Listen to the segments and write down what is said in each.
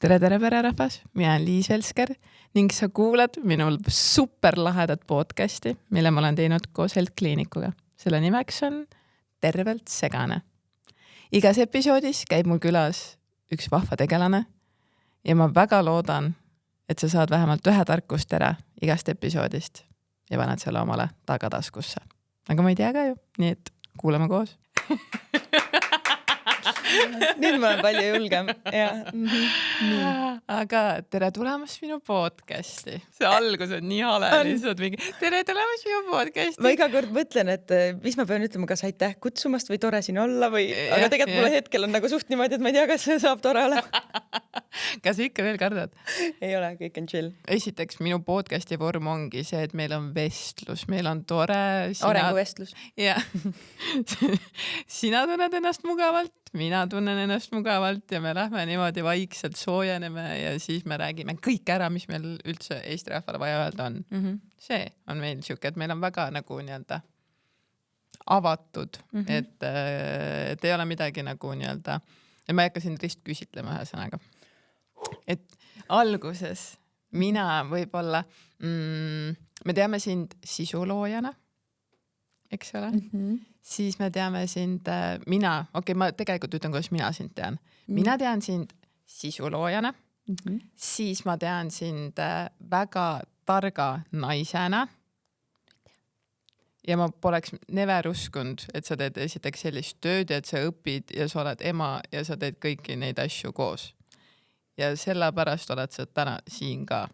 tere pererahvas, mina olen Liis Velsker ning sa kuulad minul superlahedat podcasti, mille ma olen teinud koos Health-kliinikuga. Selle nimeks on Tervelt segane. Igas episoodis käib mul külas üks vahva tegelane ja ma väga loodan, et sa saad vähemalt ühe tarkustera igast episoodist ja paned selle omale tagataskusse. Aga ma ei tea ka ju, nii et kuulame koos. Nüüd ma olen palju julgem. Ja. Aga tere tulemast minu podcasti. See algus on nii hale. Tere tulemast minu podcasti. Ma iga kord mõtlen, et mis ma pean ütlema, kas aitäh kutsumast või tore siin olla või... Aga tegelikult mulle hetkel on nagu suht niimoodi, et ma ei tea, kas see saab tore olema. Kas ikka veel kardad? Ei ole, kõik on chill. Esiteks, minu podcasti vorm ongi see, et meil on vestlus, meil on tore... Arenguvestlus. Ja. Sina tunned ennast mugavalt, mina tunnen ennast mugavalt ja me lähme niimoodi vaikselt soojeneme ja siis me räägime kõik ära, mis meil üldse Eesti rahvale vaja öelda on. See on meil siuke, et meil on väga nagu nii-öelda avatud, et ei ole midagi nagu nii-öelda, ja ma ei hakka siin ristküsitlema ühe sõnaga. Et alguses mina võib-olla, me teame sind sisuloojana, eks ole? Siis me teame sind, ma tegelikult ütlen, kuidas mina sind tean. Mina tean sind sisuloojana, siis ma tean sind väga targa naisena ja ma poleks never uskunud, et sa teed esiteks sellist tööd ja et sa õpid ja sa oled ema ja sa teed kõiki neid asju koos. Ja sellepärast oled sa täna siin ka.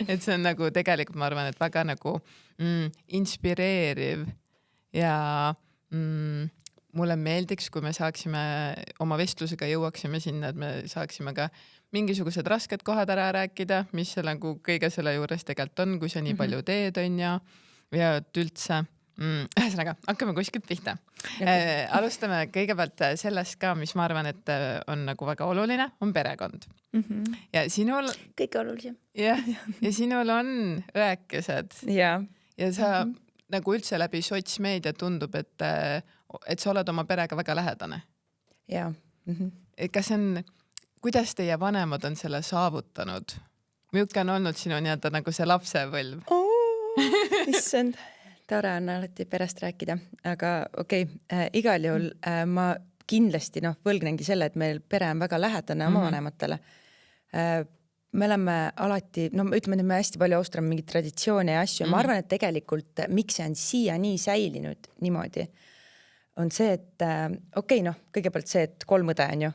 Et see on nagu tegelikult, ma arvan, et väga nagu inspireeriv ja mulle meeldiks, kui me saaksime oma vestlusega jõuaksime sinna, et me saaksime ka mingisugused rasked kohad ära rääkida, mis selle, kõige selle juures tegelikult on, kui sa nii palju teed on ja et üldse. Ühesõnaga, hakkame kuskilt pihta. Alustame kõigepealt sellest ka, mis ma arvan, et on nagu väga oluline, on perekond. Ja sinul... Kõige olulisem. Ja sinul on õekesed. Ja sa... nagu üldse läbi sotsmeedia tundub, et sa oled oma perega väga lähedane. Jaa. Kas on, kuidas teie vanemad on selle saavutanud? Milline on olnud sinu nii-öelda nagu see lapsepõlv? Issand, tore on alati perest rääkida. Aga igal juhul ma kindlasti võlgnengi selle, et meil pere on väga lähedane oma vanematele. Me oleme alati, ütleme, et me hästi palju austame mingit traditsioone ja asju. Ma arvan, et tegelikult miks see on siia nii säilinud niimoodi, on see, et kõigepealt see, et 3 õde on ju.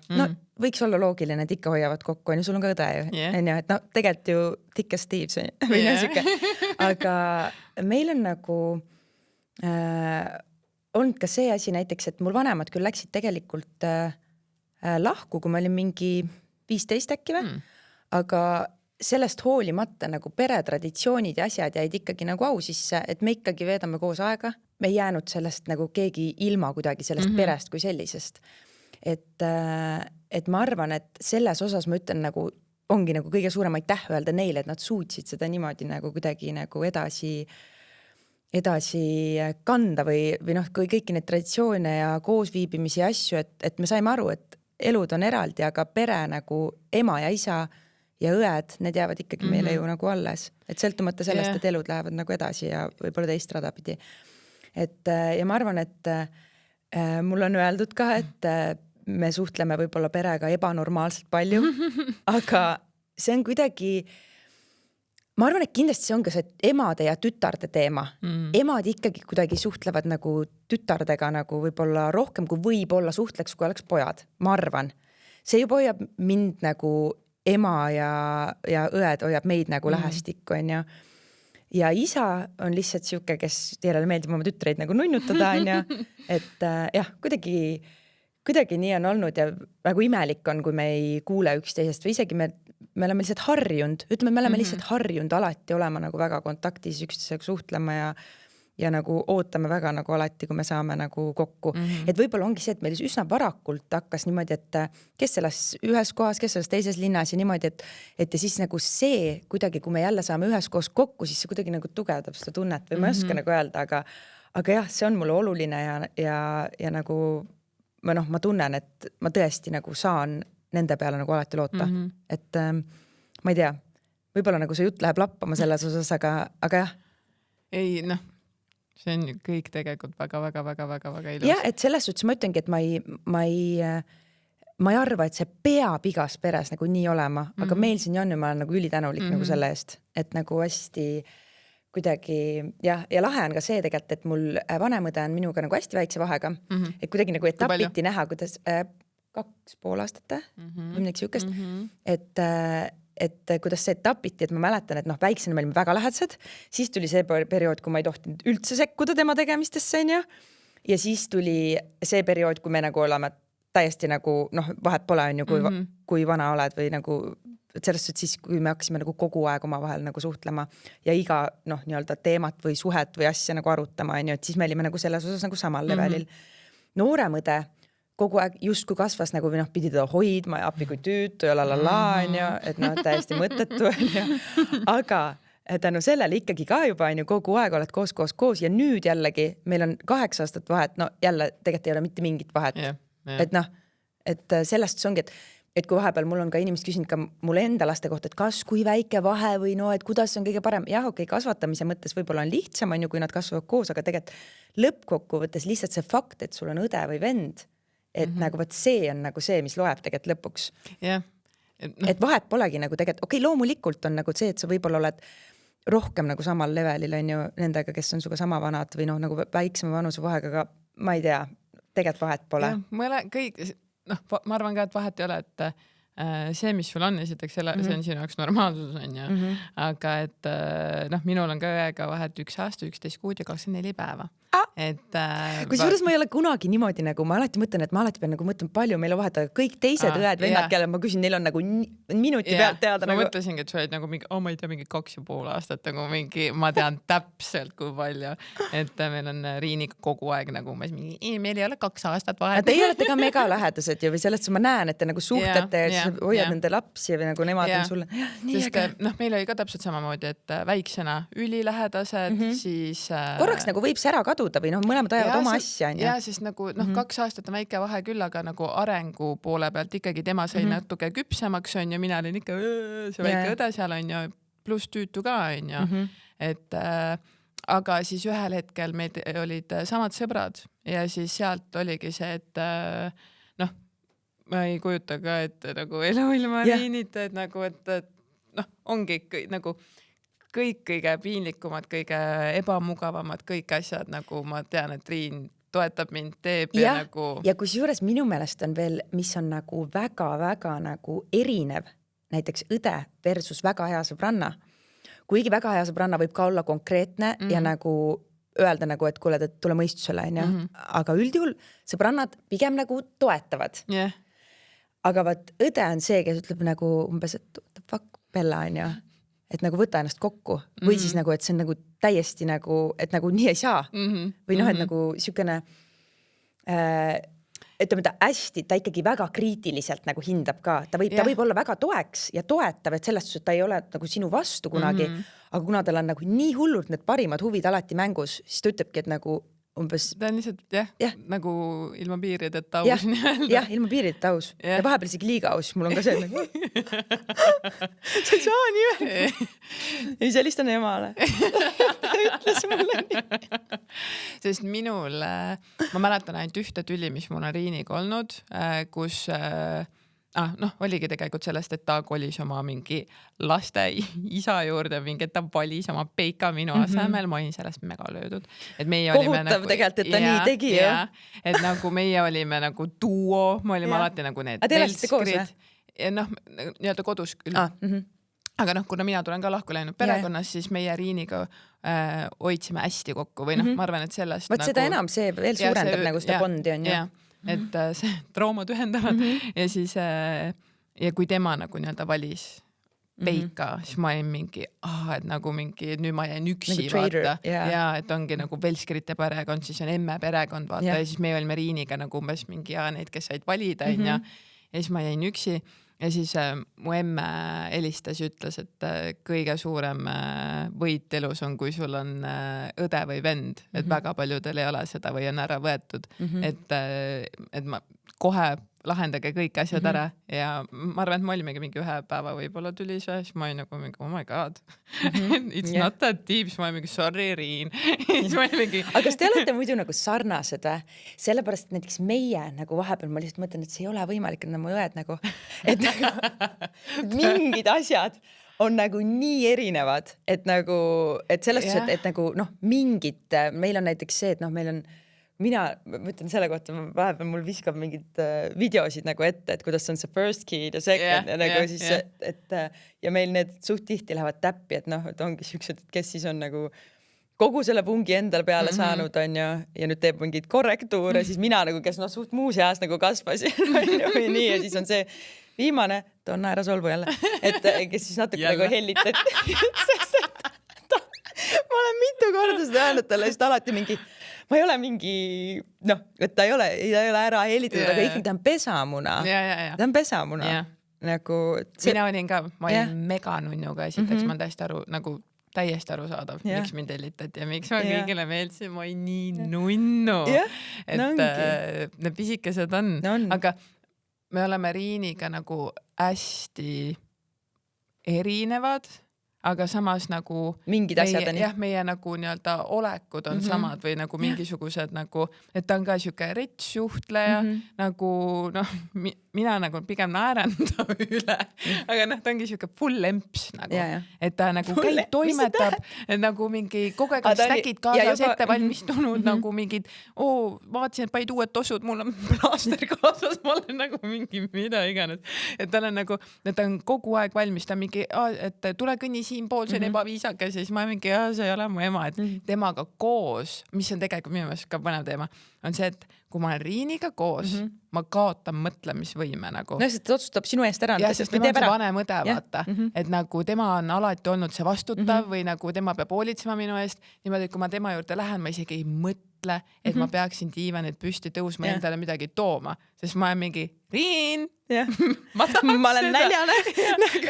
Võiks olla loogiline, et ikka hoiavad kokku, on ju, sul on ka õde ju. Et tegelikult ju Dick ja Steve või niisugune. Aga meil on nagu olnud ka see asi näiteks, et mul vanemad küll läksid tegelikult lahku, kui ma olin mingi 15 äkki või. Aga sellest hoolimata nagu peretraditsioonid ja asjad jäid ikkagi nagu au sisse, et me ikkagi veedame koos aega. Me ei jäänud sellest nagu keegi ilma kuidagi sellest perest kui sellisest. Et ma arvan, et selles osas ma ütlen nagu, ongi nagu kõige suurem aitäh öelda neile, et nad suutsid seda niimoodi nagu kuidagi nagu edasi kanda või kui kõiki need traditsioone ja koosviibimisi ja asju, et me saime aru, et elud on eraldi, aga pere nagu ema ja isa ja õed, need jäävad ikkagi meile ju nagu alles. Et sõltumata sellest, et elud lähevad nagu edasi ja võib-olla teist rada pidi. Ja ma arvan, et mul on öeldud ka, et me suhtleme võib-olla perega ebanormaalselt palju, aga see on kuidagi, ma arvan, et kindlasti see on ka see emade ja tütarde teema. Emad ikkagi kuidagi suhtlevad nagu tütardega nagu võib-olla rohkem, kui võib-olla suhtleks, kui oleks pojad. Ma arvan. See juba hoiab mind nagu ema ja õed hoiab meid nagu lähestikku, on ju. Ja isa on lihtsalt siuke, kes teile meeldib oma tütreid nagu nunnutada, on ju. Et jah, kuidagi nii on olnud ja nagu imelik on, kui me ei kuule üksteisest või isegi me oleme lihtsalt harjunud, ütleme, me oleme lihtsalt harjunud alati olema nagu väga kontaktis üksteisega suhtlema ja nagu ootame väga nagu alati, kui me saame nagu kokku. Et võib-olla ongi see, et meil üsna varakult hakkas niimoodi, et kes selles ühes kohas, kes selles teises linnas ja niimoodi, et ja siis nagu see kuidagi, kui me jälle saame ühes koos kokku, siis see kuidagi nagu tugevdab seda tunnet või ma ei oska nagu öelda, aga jah, see on mulle oluline ja nagu ma tunnen, et ma tõesti nagu saan nende peale nagu alati loota. Et ma ei tea, võib-olla nagu see jutt läheb lappama selles osas, aga jah. Ei, noh, see on kõik tegelikult väga ilus. Ja, et selles suhtes ma ütlengi, et ma ei arva, et see peab igas peres nagu nii olema, aga meil siin on ju, ma olen nagu ülitänulik nagu selle eest, et nagu hästi kuidagi ja lahe on ka see tegelikult, et mul vanemõde on minuga nagu hästi väikse vahega, et kuidagi nagu etapiti näha, kuidas 2,5 aastat, midagi siukest, et kuidas see etapiti, et ma mäletan, et noh, väiksena me olime väga lähedased, siis tuli see periood, kui ma ei tohtinud üldse sekkuda tema tegemistesse, ja siis tuli see periood, kui me nagu oleme täiesti nagu, noh, vahet pole on ju, kui vana oled või nagu, et sellest, et siis, kui me hakkasime nagu kogu aeg oma vahel nagu suhtlema ja iga, noh, nii-öelda teemat või suhet või asja nagu arutama, on ju, et siis me olime nagu selles osas nagu samal levelil. Nooremõde kogu aeg justkui kasvas nagu või noh, pidi teda hoidma ja appi kui tüütu ja lalala, on ju, et noh, täiesti mõttetu, on ju. Aga tänu sellele ikkagi ka juba on ju kogu aeg oled koos ja nüüd jällegi meil on 8 aastat vahet, no jälle tegelikult ei ole mitte mingit vahet. Et noh, et sellest ongi, et kui vahepeal mul on ka inimesed küsinud ka mulle enda laste kohta, et kas kui väike vahe või no, et kuidas on kõige parem. Jah, okei, kasvatamise mõttes võib-olla on lihtsam, on ju, kui nad kasvavad koos, aga tegelikult lõppkokkuvõttes lihtsalt see fakt, et sul on õde või vend, et nagu võt see on nagu see, mis loeb tegelikult lõpuks. Yeah. Et vahet polegi nagu tegelikult, okei, loomulikult on nagu see, et sa võib-olla oled rohkem nagu samal levelil, on ju, nendega, kes on suga sama vanad või noh, nagu väiksema vanuse vahega, aga ma ei tea, tegelikult vahet pole. Kõik, noh, ma arvan ka, et vahet ei ole, et see, mis sul on, esiteks see on sinu jaoks normaalsus, on ju. Aga et noh, minul on ka õega vahet 1 aasta, 11 kuud ja 24 päeva. Et kui juures ma ei ole kunagi niimoodi nagu, ma alati mõtlen, et ma alati pean nagu mõtlen palju, meil on vahet, kõik teised õed, vennad, kelle ma küsin, neil on nagu minuti pealt teada. Ma mõtlesingi, et sa oled nagu mingi, ma ei tea, mingi 2,5 aastat, nagu mingi, ma tean täpselt kui palju, et meil on Riiniga kogu aeg nagu, meil ei ole 2 aastat vahet. Teie olete ka mega lähedased ju või sellest ma näen, et te nagu suhtlete ja hoiad nende lapsi või nagu nemad on sulle. Sest noh, meil oli ka täpselt samamoodi, et väiksena ülilähedased, siis korraks nagu võib see ära kaduda või noh, mõlemad ajavad oma asja. Ja siis nagu 2 aastat on väike vahe küll, aga nagu arengu poole pealt ikkagi tema sai natuke küpsemaks, on ju, mina olin ikka see väike õde seal, on ju, pluss tüütu ka, on ju. Et aga siis ühel hetkel meid olid samad sõbrad ja siis sealt oligi see, et noh, ma ei kujuta ka, et nagu elu ilma Riinita, et nagu, et noh, ongi nagu kõik kõige piinlikumad, kõige ebamugavamad, kõik asjad, nagu ma tean, et Riin toetab mind, teeb ja nagu... Ja kus juures minu meelest on veel, mis on nagu väga nagu erinev, näiteks õde versus väga hea sõbranna. Kuigi väga hea sõbranna võib ka olla konkreetne ja nagu öelda nagu, et kuule, tule mõistusele, on ju. Aga üldjuhul sõbrannad pigem nagu toetavad. Aga vaat õde on see, kes ütleb nagu umbes, et fuck Bella, on ju. Et nagu võta ennast kokku või siis nagu, et see on nagu täiesti nagu, et nagu nii ei saa või noh, et nagu siukene ütleme, ta hästi, ta ikkagi väga kriitiliselt nagu hindab ka, ta võib olla väga toeks ja toetav, et sellest, et ta ei ole nagu sinu vastu kunagi, aga kuna tal on nagu nii hullult need parimad huvid alati mängus, siis ta ütlebki, et nagu umbes... Ta on lihtsalt nagu ilma piirideta aus nii-öelda. Jah, ilma piirideta aus. Ja vahepeal isegi liiga aus, mul on ka see nagu... sa ei saa nii öelda. Ei, sellistan emale. Ta ütles mulle nii. Sest minul, ma mäletan ainult ühte tüli, mis mul on Riiniga olnud, kus... noh, oligi tegelikult sellest, et ta kolis oma mingi laste isa juurde, mingi, et ta valis oma peika minu asemel, ma olin sellest mega löödud. Et meie kohutav nagu, tegelikult, et ta nii tegi. Et nagu meie olime nagu duo, me olime alati nagu need velskrid. Noh, nii-öelda kodus küll. Aga noh, kuna mina tulen ka lahku läinud perekonnas, siis meie Riiniga hoidsime hästi kokku või noh, ma arvan, et sellest Võt seda enam, see veel suurendab nagu seda bondi on ju. Et see traumad ühendavad ja siis ja kui tema nagu nii-öelda valis peika, siis ma olin mingi, et nagu mingi, nüüd ma jäin üksi vaata ja et ongi nagu Velskrite perekond, siis on emme perekond vaata ja siis me olime Riiniga nagu umbes mingi neid, kes said valida ja siis ma jäin üksi ja siis mu emme helistas ja ütles, et kõige suurem võit elus on, kui sul on õde või vend, et väga paljudel ei ole seda või on ära võetud, et ma kohe lahendage kõik asjad ära ja ma arvan, et me olimegi mingi ühe päeva võib-olla tuli see, siis ma olin nagu mingi oh my god it's not that deep, siis ma olin mingi sorry Riin siis ma olin mingi aga kas te olete muidu nagu sarnased või? Sellepärast, et näiteks meie nagu vahepeal ma lihtsalt mõtlen, et see ei ole võimalik, et mu õed nagu, et nagu mingid asjad on nagu nii erinevad, et nagu, et selles suhtes, et nagu noh, mingid, meil on näiteks see, et noh, meil on mina mõtlen selle kohta, vahepeal mul viskab mingid videosid nagu ette, et kuidas on see first kid ja second ja nagu siis, et ja meil need suht tihti lähevad täppi, et noh, et ongi siuksed, kes siis on nagu kogu selle pungi endale peale saanud on ja nüüd teeb mingeid korrektuure, siis mina nagu, kes noh, suht muus eas nagu kasvasin või nii ja siis on see viimane, ta on naerasolvu jälle, et kes siis natuke nagu hellitati, sest et ma olen mitu korda seda öelnud talle, sest alati mingi ma ei ole mingi, noh, et ta ei ole ära hellitatud, aga ikkagi ta on pesamuna. Ta on pesamuna. Nagu see... Mina olin ka, ma olin meganunnuga esiteks, ma olen täiesti arusaadav, miks mind hellitati ja miks ma kõigile meeldisin, ma olin nii nunnu. Et need pisikesed on, aga me oleme Riiniga nagu hästi erinevad, aga samas nagu mingid asjad on meie nagu nii-öelda olekud on samad või nagu mingisugused nagu, et ta on ka siuke rets suhtleja, nagu noh, mina nagu pigem naeran ta üle, aga noh, ta ongi siuke full emps nagu, et ta nagu käib, toimetab, nagu mingi kogu aeg on snäkid kaasas ette valmistunud, nagu mingid, vaatasin, et panid uued tossud, mul on plaaster kaasas, ma olen nagu mingi mida iganes, et tal on nagu, et ta on kogu aeg valmis, ta on mingi, et tule kõnni siinpool, see on ebaviisakas ja siis ma mingi, see ei ole mu ema, et temaga koos, mis on tegelikult minu meelest ka põnev teema, on see, et kui ma olen Riiniga koos, ma kaotan mõtlemisvõime nagu. No, sest ta otsustab sinu eest ära. Ja, sest tema on see vanem õde, vaata. Et nagu tema on alati olnud see vastutav või nagu tema peab hoolitsema minu eest. Niimoodi, kui ma tema juurde lähen, ma isegi ei mõtle, et ma peaksin diivanit püsti tõusma endale midagi tooma, sest ma olen mingi Riin, ma olen näljane.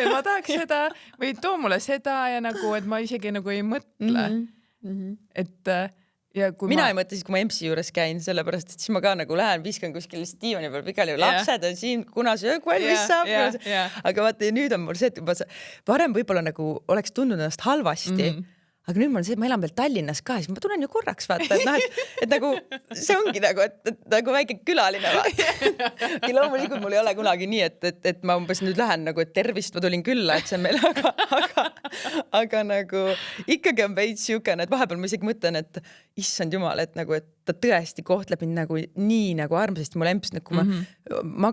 Ma tahaks seda või too mulle seda ja nagu, et ma isegi nagu ei mõtle. Et ja kui mina ei mõtle siis, kui ma EMS-i juures käin, sellepärast, et siis ma ka nagu lähen, viskan kuskil diivani peal pikali, lapsed on siin, kuna söög valmis saab. Aga vaata, ja nüüd on mul see, et juba varem võib-olla nagu oleks tundnud ennast halvasti, aga nüüd mul on see, et ma elan veel Tallinnas ka, siis ma tulen ju korraks vaata, et noh, et nagu see ongi nagu, et nagu väike külaline vaata. Ja loomulikult mul ei ole kunagi nii, et ma umbes nüüd lähen nagu, et tervist, ma tulin külla, et see on meil, aga nagu ikkagi on veits siukene, et vahepeal ma isegi mõtlen, et issand jumal, et nagu, et ta tõesti kohtleb mind nagu nii nagu armsasti mul emps, kui ma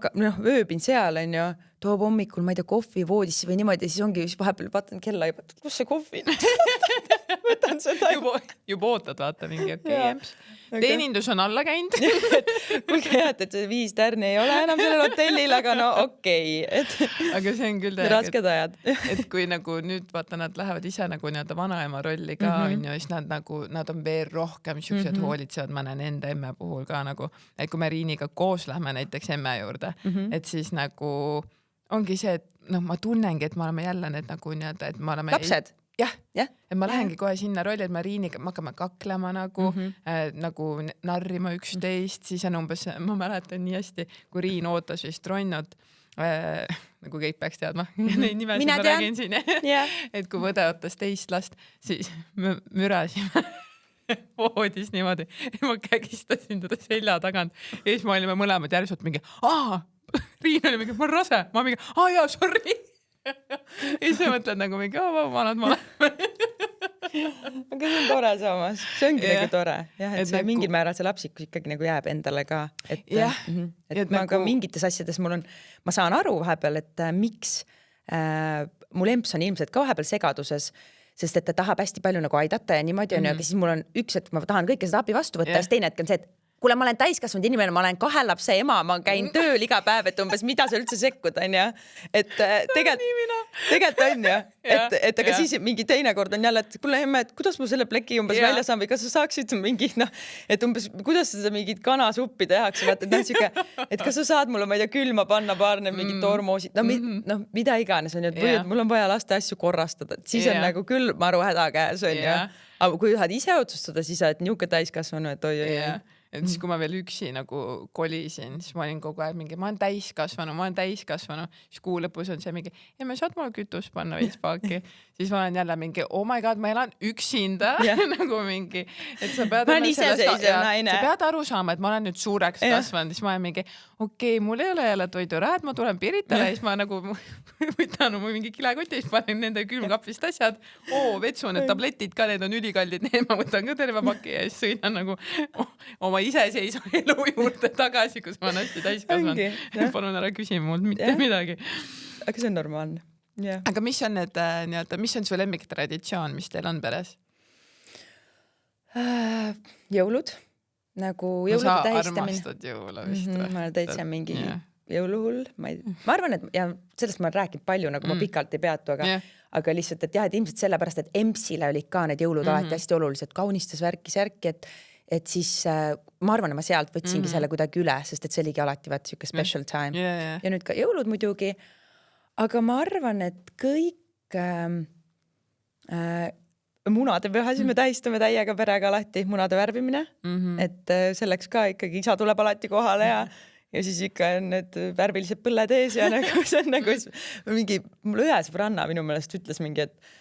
ööbin seal on ju, toob hommikul, ma ei tea, kohvi voodisse või niimoodi, siis ongi, siis vahepeal vaatan kella juba, kus see kohvi võtan seda. Juba ootad, vaata mingi emps. Teenindus on alla käinud. Kuulge head, et see 5 tärni ei ole enam sellel hotellil, aga no okei. Aga see on küll rasked ajad. Et kui nagu nüüd vaata, nad lähevad ise nagu nii-öelda vanaema rolli ka on ju, siis nad on veel rohkem siuksed hoolitsevad, ma näen enda emme puhul ka nagu, et kui me Riiniga koos lähme näiteks emme juurde, et siis nagu ongi see, et noh, ma tunnengi, et me oleme jälle need nagu nii-öelda, et me oleme lapsed. Jah, et ma lähengi kohe sinna rolli, et me Riiniga, me hakkame kaklema nagu, nagu narrima üksteist, siis on umbes, ma mäletan nii hästi, kui Riin ootas vist Ronnut, nagu kõik peaks teadma, neid nimesid ma räägin siin, et kui võde ootas teist last, siis me mürasime voodis niimoodi, ma kägistasin teda selja tagant ja siis me olime mõlemad järsult mingi, Riin oli mingi, ma olen rase, ma mingi, jaa, sorry. Ja siis sa mõtled nagu mingi, ma olen. Aga see on tore samas, see ongi nagu tore. Jah, et see mingil määral see lapsikus ikkagi nagu jääb endale ka. Et ma ka mingites asjades ma saan aru vahepeal, et miks mul emps on ilmselt ka vahepeal segaduses, sest et ta tahab hästi palju nagu aidata ja niimoodi on ju, aga siis mul on üks hetk, ma tahan kõike seda abi vastu võtta ja siis teine hetk on see, et kuule, ma olen täiskasvanud inimene, ma olen 2 lapse ema, ma käin tööl iga päev, et umbes mida sa üldse sekkud, on ja? Et tegelikult on ja, et aga siis mingi teine kord on jälle, et kuule emme, et kuidas ma selle pleki umbes välja saan või kas sa saaksid mingi, et umbes kuidas seda mingid kanasuppi tehakse, vaata, et siuke, et kas sa saad mulle, ma ei tea, külma panna paarne mingid tormoosid, mida iganes on ju, et või et mul on vaja laste asju korrastada, et siis on nagu küll maru häda käes on ja, aga kui tahad ise otsustada, siis oled niuke täiskasvanu, et oi. et siis, kui ma veel üksi nagu kolisin, siis ma olin kogu aeg mingi, ma olen täiskasvanu, siis kuu lõpus on see mingi, ja me saad mulle kütust panna veits paaki, siis ma olen jälle mingi, oh my god, ma elan üksinda nagu mingi, et sa pead aru saama, et ma olen nüüd suureks kasvanud, siis ma olen mingi, okei, mul ei ole jälle toiduraha, et ma tulen Piritale ja siis ma nagu võtan oma mingi kilekoti, siis panen nende külmkapist asjad, vetsu, need tabletid ka, need on ülikallid, need ma võtan ka terve paki ja siis sõidan nagu oma iseseisva elu juurde tagasi, kus ma olen hästi täiskasvanud. Palun ära küsi mult mitte midagi. Aga see on normaalne. Yeah. Aga mis on need nii-öelda, mis on su lemmiktraditsioon, mis teil on peres? Jõulud. Nagu jõulude tähistamine. Sa armastad jõule vist või? Ma olen täitsa mingi jõuluhull. Ma arvan, et ja sellest ma olen rääkinud palju, nagu ma pikalt ei peatu, aga lihtsalt, et jah, et ilmselt sellepärast, et EMS-ile olid ka need jõulud alati hästi olulised, kaunistas värki, et siis ma arvan, et ma sealt võtsingi selle kuidagi üle, sest et see oligi alati vaat siuke special time. Ja nüüd ka jõulud muidugi. Aga ma arvan, et kõik munadepüha, siis me tähistame täiega perega alati munade värvimine, et selleks ka ikkagi isa tuleb alati kohale ja siis ikka on need värvilised põlled ees ja nagu see on nagu mingi, mul ühe sõbranna minu meelest ütles mingi, et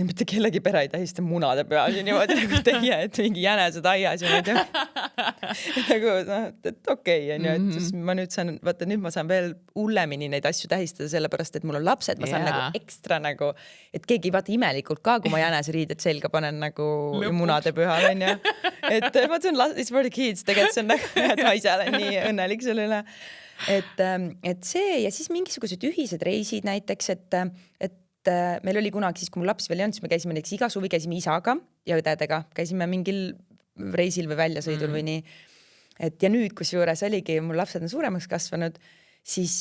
mitte kellegi pere ei tähista munade peal niimoodi nagu teie, et mingi jänesed aias ja ma ei tea. Nagu, et okei, on ju, et ma nüüd saan, vaata nüüd ma saan veel hullemini neid asju tähistada, sellepärast, et mul on lapsed, ma saan nagu ekstra nagu, et keegi vaata imelikult ka, kui ma jäneseriided selga panen nagu munade pühal, on ju. Et ma see on it's for the kids, tegelikult see on nagu, et ma ise olen nii õnnelik selle üle. Et see ja siis mingisugused ühised reisid näiteks, et meil oli kunagi siis, kui mul laps veel ei olnud, siis me käisime näiteks iga suvi, käisime isaga ja õdedega, käisime mingil reisil või väljasõidul või nii. Et ja nüüd, kus juures oligi, mul lapsed on suuremaks kasvanud, siis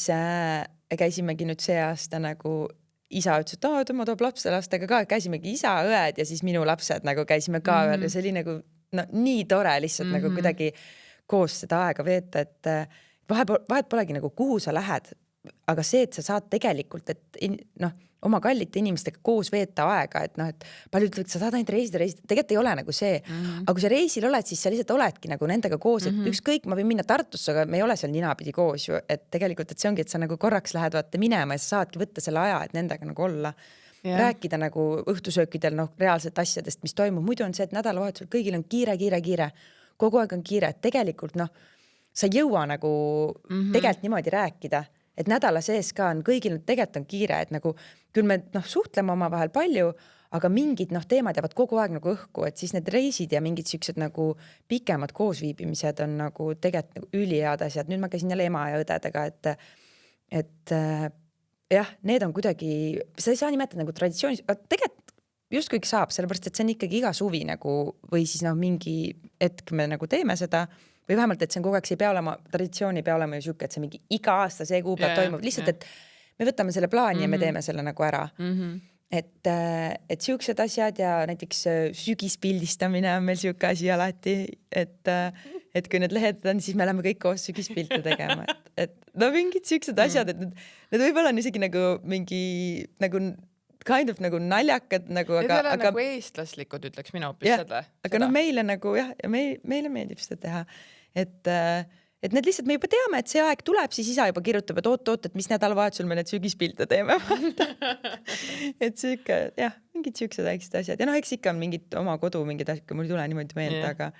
käisimegi nüüd see aasta nagu isa ütles, et tema toob lastega ka, käisimegi isa, õed ja siis minu lapsed nagu käisime ka ja see oli nagu nii tore lihtsalt nagu kuidagi koos seda aega veeta, et vahet polegi nagu kuhu sa lähed, aga see, et sa saad tegelikult, et oma kallite inimestega koos veeta aega, et et paljud ütlevad, et sa saad ainult reisida, tegelikult ei ole nagu see, aga kui sa reisil oled, siis sa lihtsalt oledki nagu nendega koos, et ükskõik, ma võin minna Tartusse, aga me ei ole seal ninapidi koos ju, et tegelikult, et see ongi, et sa nagu korraks lähed vaata minema ja sa saadki võtta selle aja, et nendega nagu olla, rääkida nagu õhtusöökidel reaalselt asjadest, mis toimub, muidu on see, et nädalavahetusel kõigil on kiire, kogu aeg on kiire, et tegelikult sa ei jõua nagu tegelikult niimoodi rääkida, et nädala sees ka on kõigil tegelikult on kiire, et nagu küll me suhtleme omavahel palju, aga mingid teemad jäävad kogu aeg nagu õhku, et siis need reisid ja mingid siuksed nagu pikemad koosviibimised on nagu tegelikult nagu ülihead asjad. Nüüd ma käisin jälle ema ja õdedega, et jah, need on kuidagi, sa ei saa nimetada nagu traditsioonis, tegelikult just kõik saab, sellepärast, et see on ikkagi iga suvi nagu, või siis mingi hetk me nagu teeme seda, või vähemalt, et see on kogu aeg, see ei pea olema, traditsioon ei pea olema ju siuke, et see mingi iga aasta see kuu peab toimub, lihtsalt, et me võtame selle plaani ja me teeme selle nagu ära. Et siuksed asjad ja näiteks sügispildistamine on meil siuke asi alati, et kui need lehed on, siis me läheme kõik koos sügispilte tegema, et mingid siuksed asjad, et need võib-olla on isegi nagu mingi nagu kind of nagu naljakad nagu, aga nagu eestlaslikud, ütleks mina hoopis seda. Aga meile nagu jah, meile meeldib seda teha, et need lihtsalt me juba teame, et see aeg tuleb, siis isa juba kirjutab, et oot, et mis nädalavahetusel me need sügispilte teeme. Et siuke, jah, mingid siuksed väiksed asjad ja eks ikka on mingid oma kodu, mingid asjad, mul ei tule niimoodi meelde,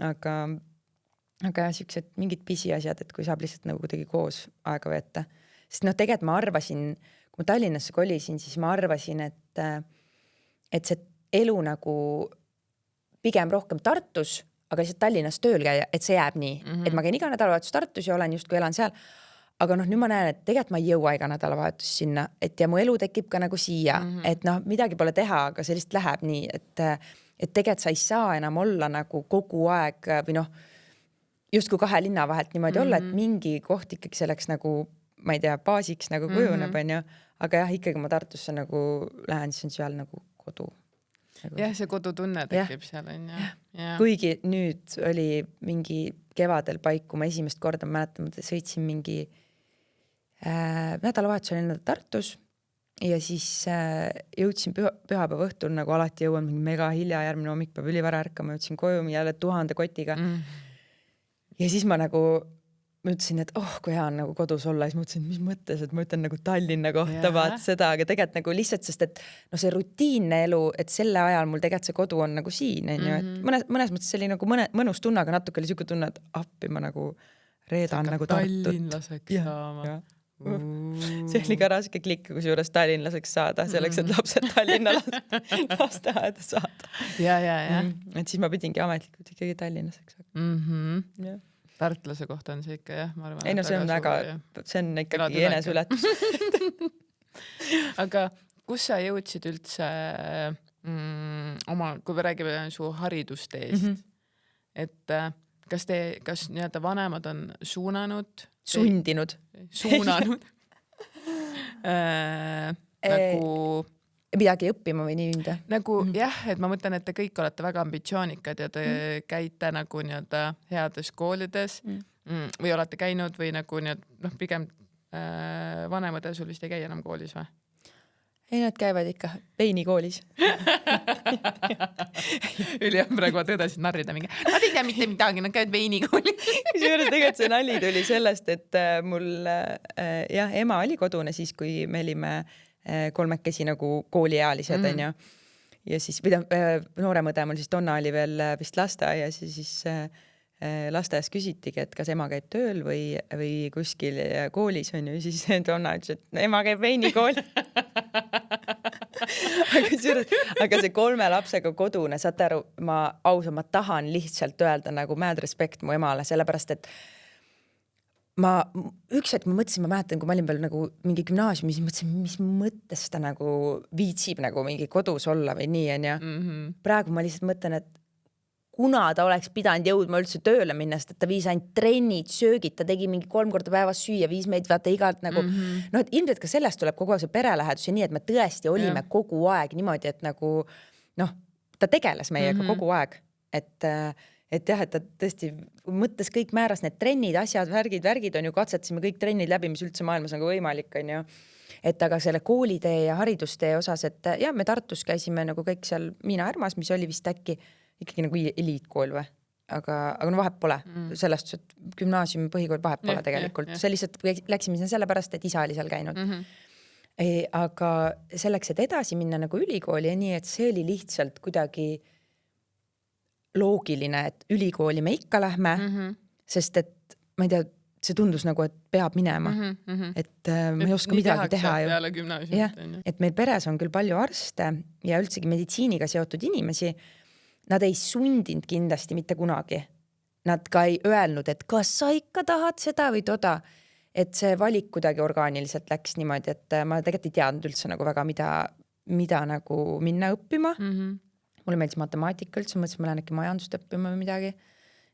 aga siuksed mingid pisiasjad, et kui saab lihtsalt nagu kuidagi koos aega veeta. Sest tegelikult ma arvasin, kui ma Tallinnasse kolisin, siis ma arvasin, et see elu nagu pigem rohkem Tartus, aga lihtsalt Tallinnas tööl käia, et see jääb nii. Et ma käin iga nädalavahetus Tartus ja olen justkui elan seal. Aga nüüd ma näen, et tegelikult ma ei jõua iga nädalavahetus sinna, et ja mu elu tekib ka nagu siia, et midagi pole teha, aga see lihtsalt läheb nii, et tegelikult sa ei saa enam olla nagu kogu aeg või justkui kahe linna vahelt niimoodi olla, et mingi koht ikkagi selleks nagu, ma ei tea, baasiks nagu kujuneb, on ju. Aga jah, ikkagi ma Tartusse nagu lähen, siis on seal nagu kodu. Jah, see kodutunne tekib seal, on ju. Kuigi nüüd oli mingi kevadel paiku, ma esimest korda mäletan, sõitsin mingi nädalavahetusel enne Tartus ja siis jõudsin pühapäeva õhtul, nagu alati jõuan mingi mega hilja, järgmine hommik peab ülivara ärkama, jõudsin koju jälle 1000 kotiga. ja siis ma nagu mõtlesin, et kui hea on nagu kodus olla, siis mõtlesin, mis mõttes, et ma ütlen nagu Tallinna kohta vaata seda, aga tegelikult nagu lihtsalt, sest et see rutiinne elu, et selle ajal mul tegelikult see kodu on nagu siin, on ju, et mõnes mõttes see oli nagu mõnus tunne, aga natuke oli siuke tunne, et appi ma nagu reedan nagu Tartut. Tallinlaseks saama. See oli ka raske klikk, kus juures tallinlaseks saada, selleks, et lapsed Tallinna lasteaeda saada. Ja. Et siis ma pidingi ametlikult ikkagi tallinlaseks. Tartlase kohta on see ikka jah, ma arvan. Ei no see on ikkagi enesületus. Aga kus sa jõudsid üldse kui me räägime su haridusteest, et kas nii-öelda vanemad on sundinud nagu midagi õppima või nii ümda? Nagu jah, et ma mõtlen, et te kõik olete väga ambitsioonikad ja te käite nagu nii-öelda heades koolides või olete käinud või nagu nii-öelda pigem vanemad sul vist ei käi enam koolis või? Ei, nad käivad ikka peinikoolis. Üliam praegu tõdesid narrida mingi. Nad ei tea mitte midagi, nad käivad peinikoolis. Kusjuures tegelikult see nali tuli sellest, et mul ema oli kodune siis, kui me olime kolmekesi nagu kooliealised, on ju. Ja siis noorem õde mul siis Donna oli veel vist lasteaias ja siis lasteaias küsitigi, et kas ema käib tööl või kuskil koolis, on ju. Ja siis Donna ütles, et ema käib veinikool. Aga see 3 lapsega kodune, saate aru, ma tahan lihtsalt öelda nagu mad respect mu emale, sellepärast, et üks hetk ma mõtlesin, ma mäletan, kui ma olin veel nagu mingi gümnaasiumis, mõtlesin, mis mõttes ta nagu viitsib nagu mingi kodus olla või nii, on ju. Praegu ma lihtsalt mõtlen, et kuna ta oleks pidanud jõudma üldse tööle minna, sest et ta viis ainult trennid, söögid, ta tegi mingi 3 korda päevas süüa, viis meid vaata igalt nagu, et ilmselt ka sellest tuleb kogu aeg see perelähedus ja nii, et me tõesti olime kogu aeg niimoodi, et nagu ta tegeles meiega kogu aeg, et jah, et ta tõesti mõttes kõik määras need trennid, asjad, värgid on ju, katsetasime kõik trennid läbi, mis üldse maailmas nagu võimalik on ju. Et aga selle koolitee ja haridustee osas, et jah, me Tartus käisime nagu kõik seal Miina Ärmas, mis oli vist äkki ikkagi nagu eliitkool või, aga no vahet pole sellest, et gümnaasiumi põhikool vahet pole tegelikult. See lihtsalt läksime sinna sellepärast, et isa oli seal käinud. Aga selleks, et edasi minna nagu ülikooli ja nii, et see oli lihtsalt kuidagi loogiline, et ülikooli me ikka lähme, sest et ma ei tea, see tundus nagu, et peab minema, et ma ei oska midagi teha ju. Et meil peres on küll palju arste ja üldsegi meditsiiniga seotud inimesi, nad ei sundinud kindlasti mitte kunagi. Nad ka ei öelnud, et kas sa ikka tahad seda või toda, et see valik kuidagi orgaaniliselt läks niimoodi, et ma tegelikult ei teadnud üldse nagu väga, mida nagu minna õppima. Mulle meeldis matemaatika üldse, mõtlesin, ma lähen äkki majandust õppima või midagi,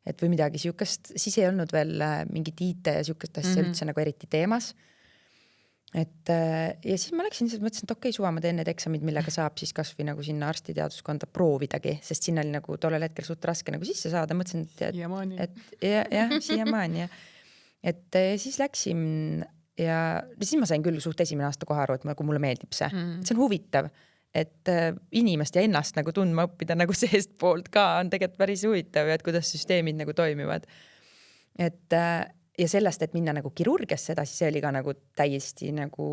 et või midagi siukest, siis ei olnud veel mingit IT ja siukest asja üldse nagu eriti teemas. Et ja siis ma läksin, mõtlesin, et okei, suva, ma teen need eksamid, millega saab siis kas või nagu sinna arstiteaduskonda proovidagi, sest sinna oli nagu tollel hetkel suht raske nagu sisse saada, mõtlesin, et siiamaani. Et siis läksin ja siis ma sain küll suht esimene aasta kohe aru, et mulle meeldib see. See on huvitav, et inimest ja ennast nagu tundma õppida nagu seest poolt ka on tegelikult päris huvitav ja et kuidas süsteemid nagu toimivad. Et ja sellest, et minna nagu kirurgiasse edasi, see oli ka nagu täiesti nagu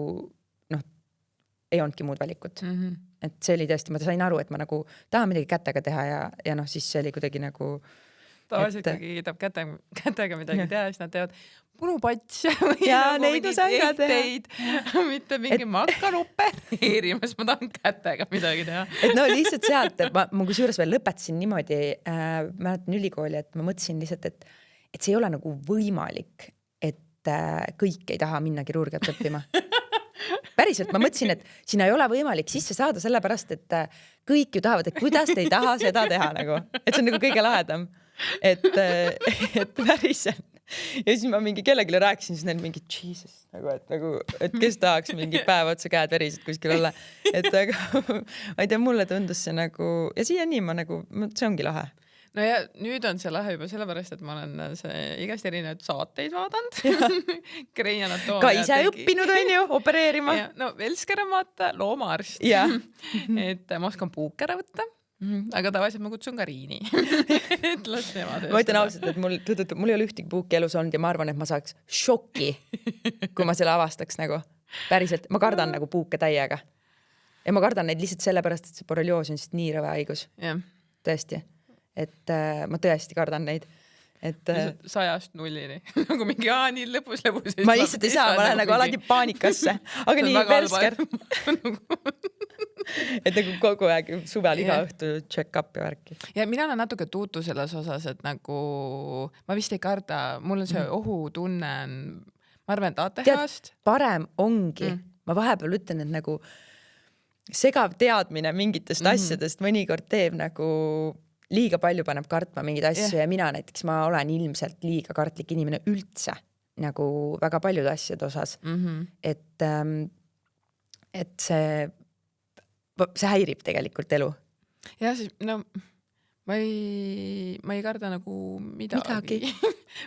ei olnudki muud valikut. Et see oli tõesti, ma sain aru, et ma nagu tahan midagi kätega teha ja siis see oli kuidagi nagu tavaliselt ikkagi tahab kätega midagi teha, siis nad teevad punupats või ja neid on teid, mitte mingi makkan opereerimas, ma tahan kätega midagi teha. Et lihtsalt sealt, ma kusjuures veel lõpetasin niimoodi, mäletan ülikooli, et ma mõtlesin lihtsalt, et see ei ole nagu võimalik, et kõik ei taha minna kirurgiat õppima. Päriselt, ma mõtlesin, et sinna ei ole võimalik sisse saada sellepärast, et kõik ju tahavad, et kuidas te ei taha seda teha nagu. Et see on nagu kõige lahedam. Et päriselt. Ja siis ma mingi kellegile rääkisin, siis neil mingi Jesus, et kes tahaks mingi päev otsa käed verised kuskil olla. Et aga ma ei tea, mulle tundus see nagu, ja siia nii ma nagu, see ongi lahe. No ja nüüd on see lahe juba sellepärast, et ma olen igast erinevaid saateid vaadanud. Ka ise õppinud on ju, opereerima. No Velsker on vaata loomaarst. Et ma oskan puuke ära võtta. aga tavaliselt ma kutsun ka Riini. Et las nema ma ütlen ausalt, et mul ei ole ühtegi puuki elus olnud ja ma arvan, et ma saaks šoki, kui ma selle avastaks nagu. Päriselt, ma kardan nagu puuke täiega. Ja ma kardan neid lihtsalt sellepärast, et see borrelioos on nii rõve haigus. Tõesti. Et ma tõesti kardan neid. Et 100-st 0-ni. Nagu mingi nii lõpus. Ma lihtsalt ei saa, ma lähen nagu alati paanikasse. Aga nii värsker. Et nagu kogu aeg suvel iga õhtu check up ja värki. Ja mina olen natuke tuutu selles osas, et nagu ma vist ei karda, mul on see ohutunne, ma arvan, et ATH-st. Parem ongi. Ma vahepeal ütlen, et nagu segav teadmine mingitest asjadest mõnikord teeb nagu liiga palju paneb kartma mingeid asju ja mina näiteks, ma olen ilmselt liiga kartlik inimene üldse nagu väga paljude asjade osas. Et see häirib tegelikult elu. Ja siis, no ma ei karda nagu midagi.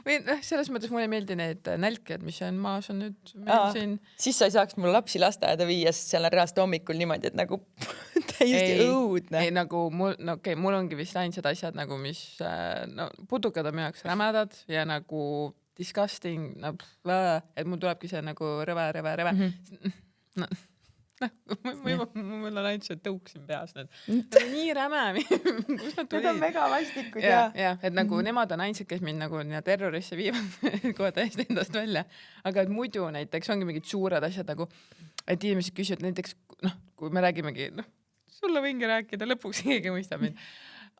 Või selles mõttes mulle ei meeldi need nälked, mis on maas on nüüd siin. Siis sa ei saaks mul lapsi lasteaeda viia, sest seal on reaalselt hommikul niimoodi, et nagu täiesti õudne. Ei, nagu mul ongi vist ainsad asjad, nagu mis putukad on minu jaoks rämedad ja nagu disgusting, et mul tulebki see nagu rõve. Mul on ainult see tõuk siin peas. Nii räme. Need on mega vastikud. Ja, et nagu nemad on ainsad, kes mind nagu terrorisse viivad kohe täiesti endast välja. Aga et muidu näiteks ongi mingid suured asjad nagu, et inimesed küsivad näiteks, kui me räägimegi, sulle võingi rääkida, lõpuks keegi mõistab mind.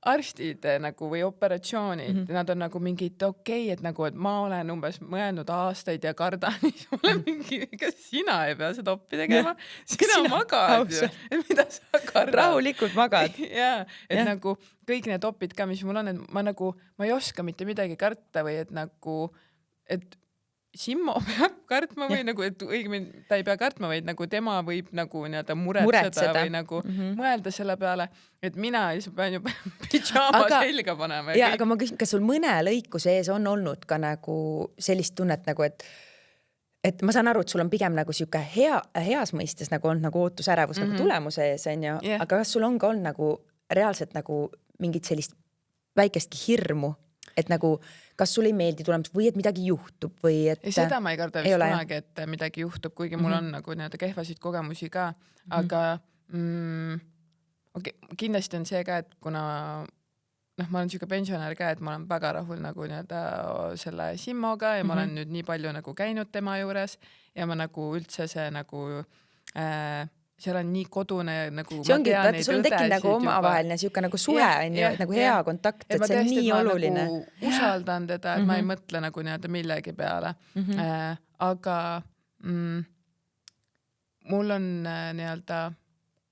Arstid nagu või operatsioonid, nad on nagu mingid et nagu, et ma olen umbes mõelnud aastaid ja kardan, siis mulle mingi, kas sina ei pea seda oppi tegema? Sina magad ju, et mida sa kardad? Rahulikult magad. Ja, et nagu kõik need opid ka, mis mul on, et ma ei oska mitte midagi karta või et nagu, et Simmo peab kartma või nagu, et õigemini ta ei pea kartma, vaid nagu tema võib nagu muretseda või nagu mõelda selle peale, et mina pean ju pidžaama selga panema. Ja, aga ma küsin, kas sul mõne lõikuse ees on olnud ka nagu sellist tunnet nagu, et ma saan aru, et sul on pigem nagu siuke heas mõistes nagu on nagu ootusärevus nagu tulemuse ees, on ju, aga kas sul on ka olnud nagu reaalselt nagu mingit sellist väikestki hirmu, et nagu kas sul ei meeldi tulemus või et midagi juhtub või et... Seda ma ei karda vist kunagi, et midagi juhtub, kuigi mul on nagu kehvasid kogemusi ka, aga kindlasti on see ka, et kuna ma olen siuke pensionär ka, et ma olen väga rahul nagu selle Simmoga ja ma olen nüüd nii palju nagu käinud tema juures ja ma nagu üldse see nagu... seal on nii kodune nagu see ongi, vaata, sul on tekkinud nagu omavaheline siuke nagu suhe on ju, nagu hea kontakt, et see on nii oluline. Nagu usaldan teda, et ma ei mõtle nagu millegi peale. Aga mul on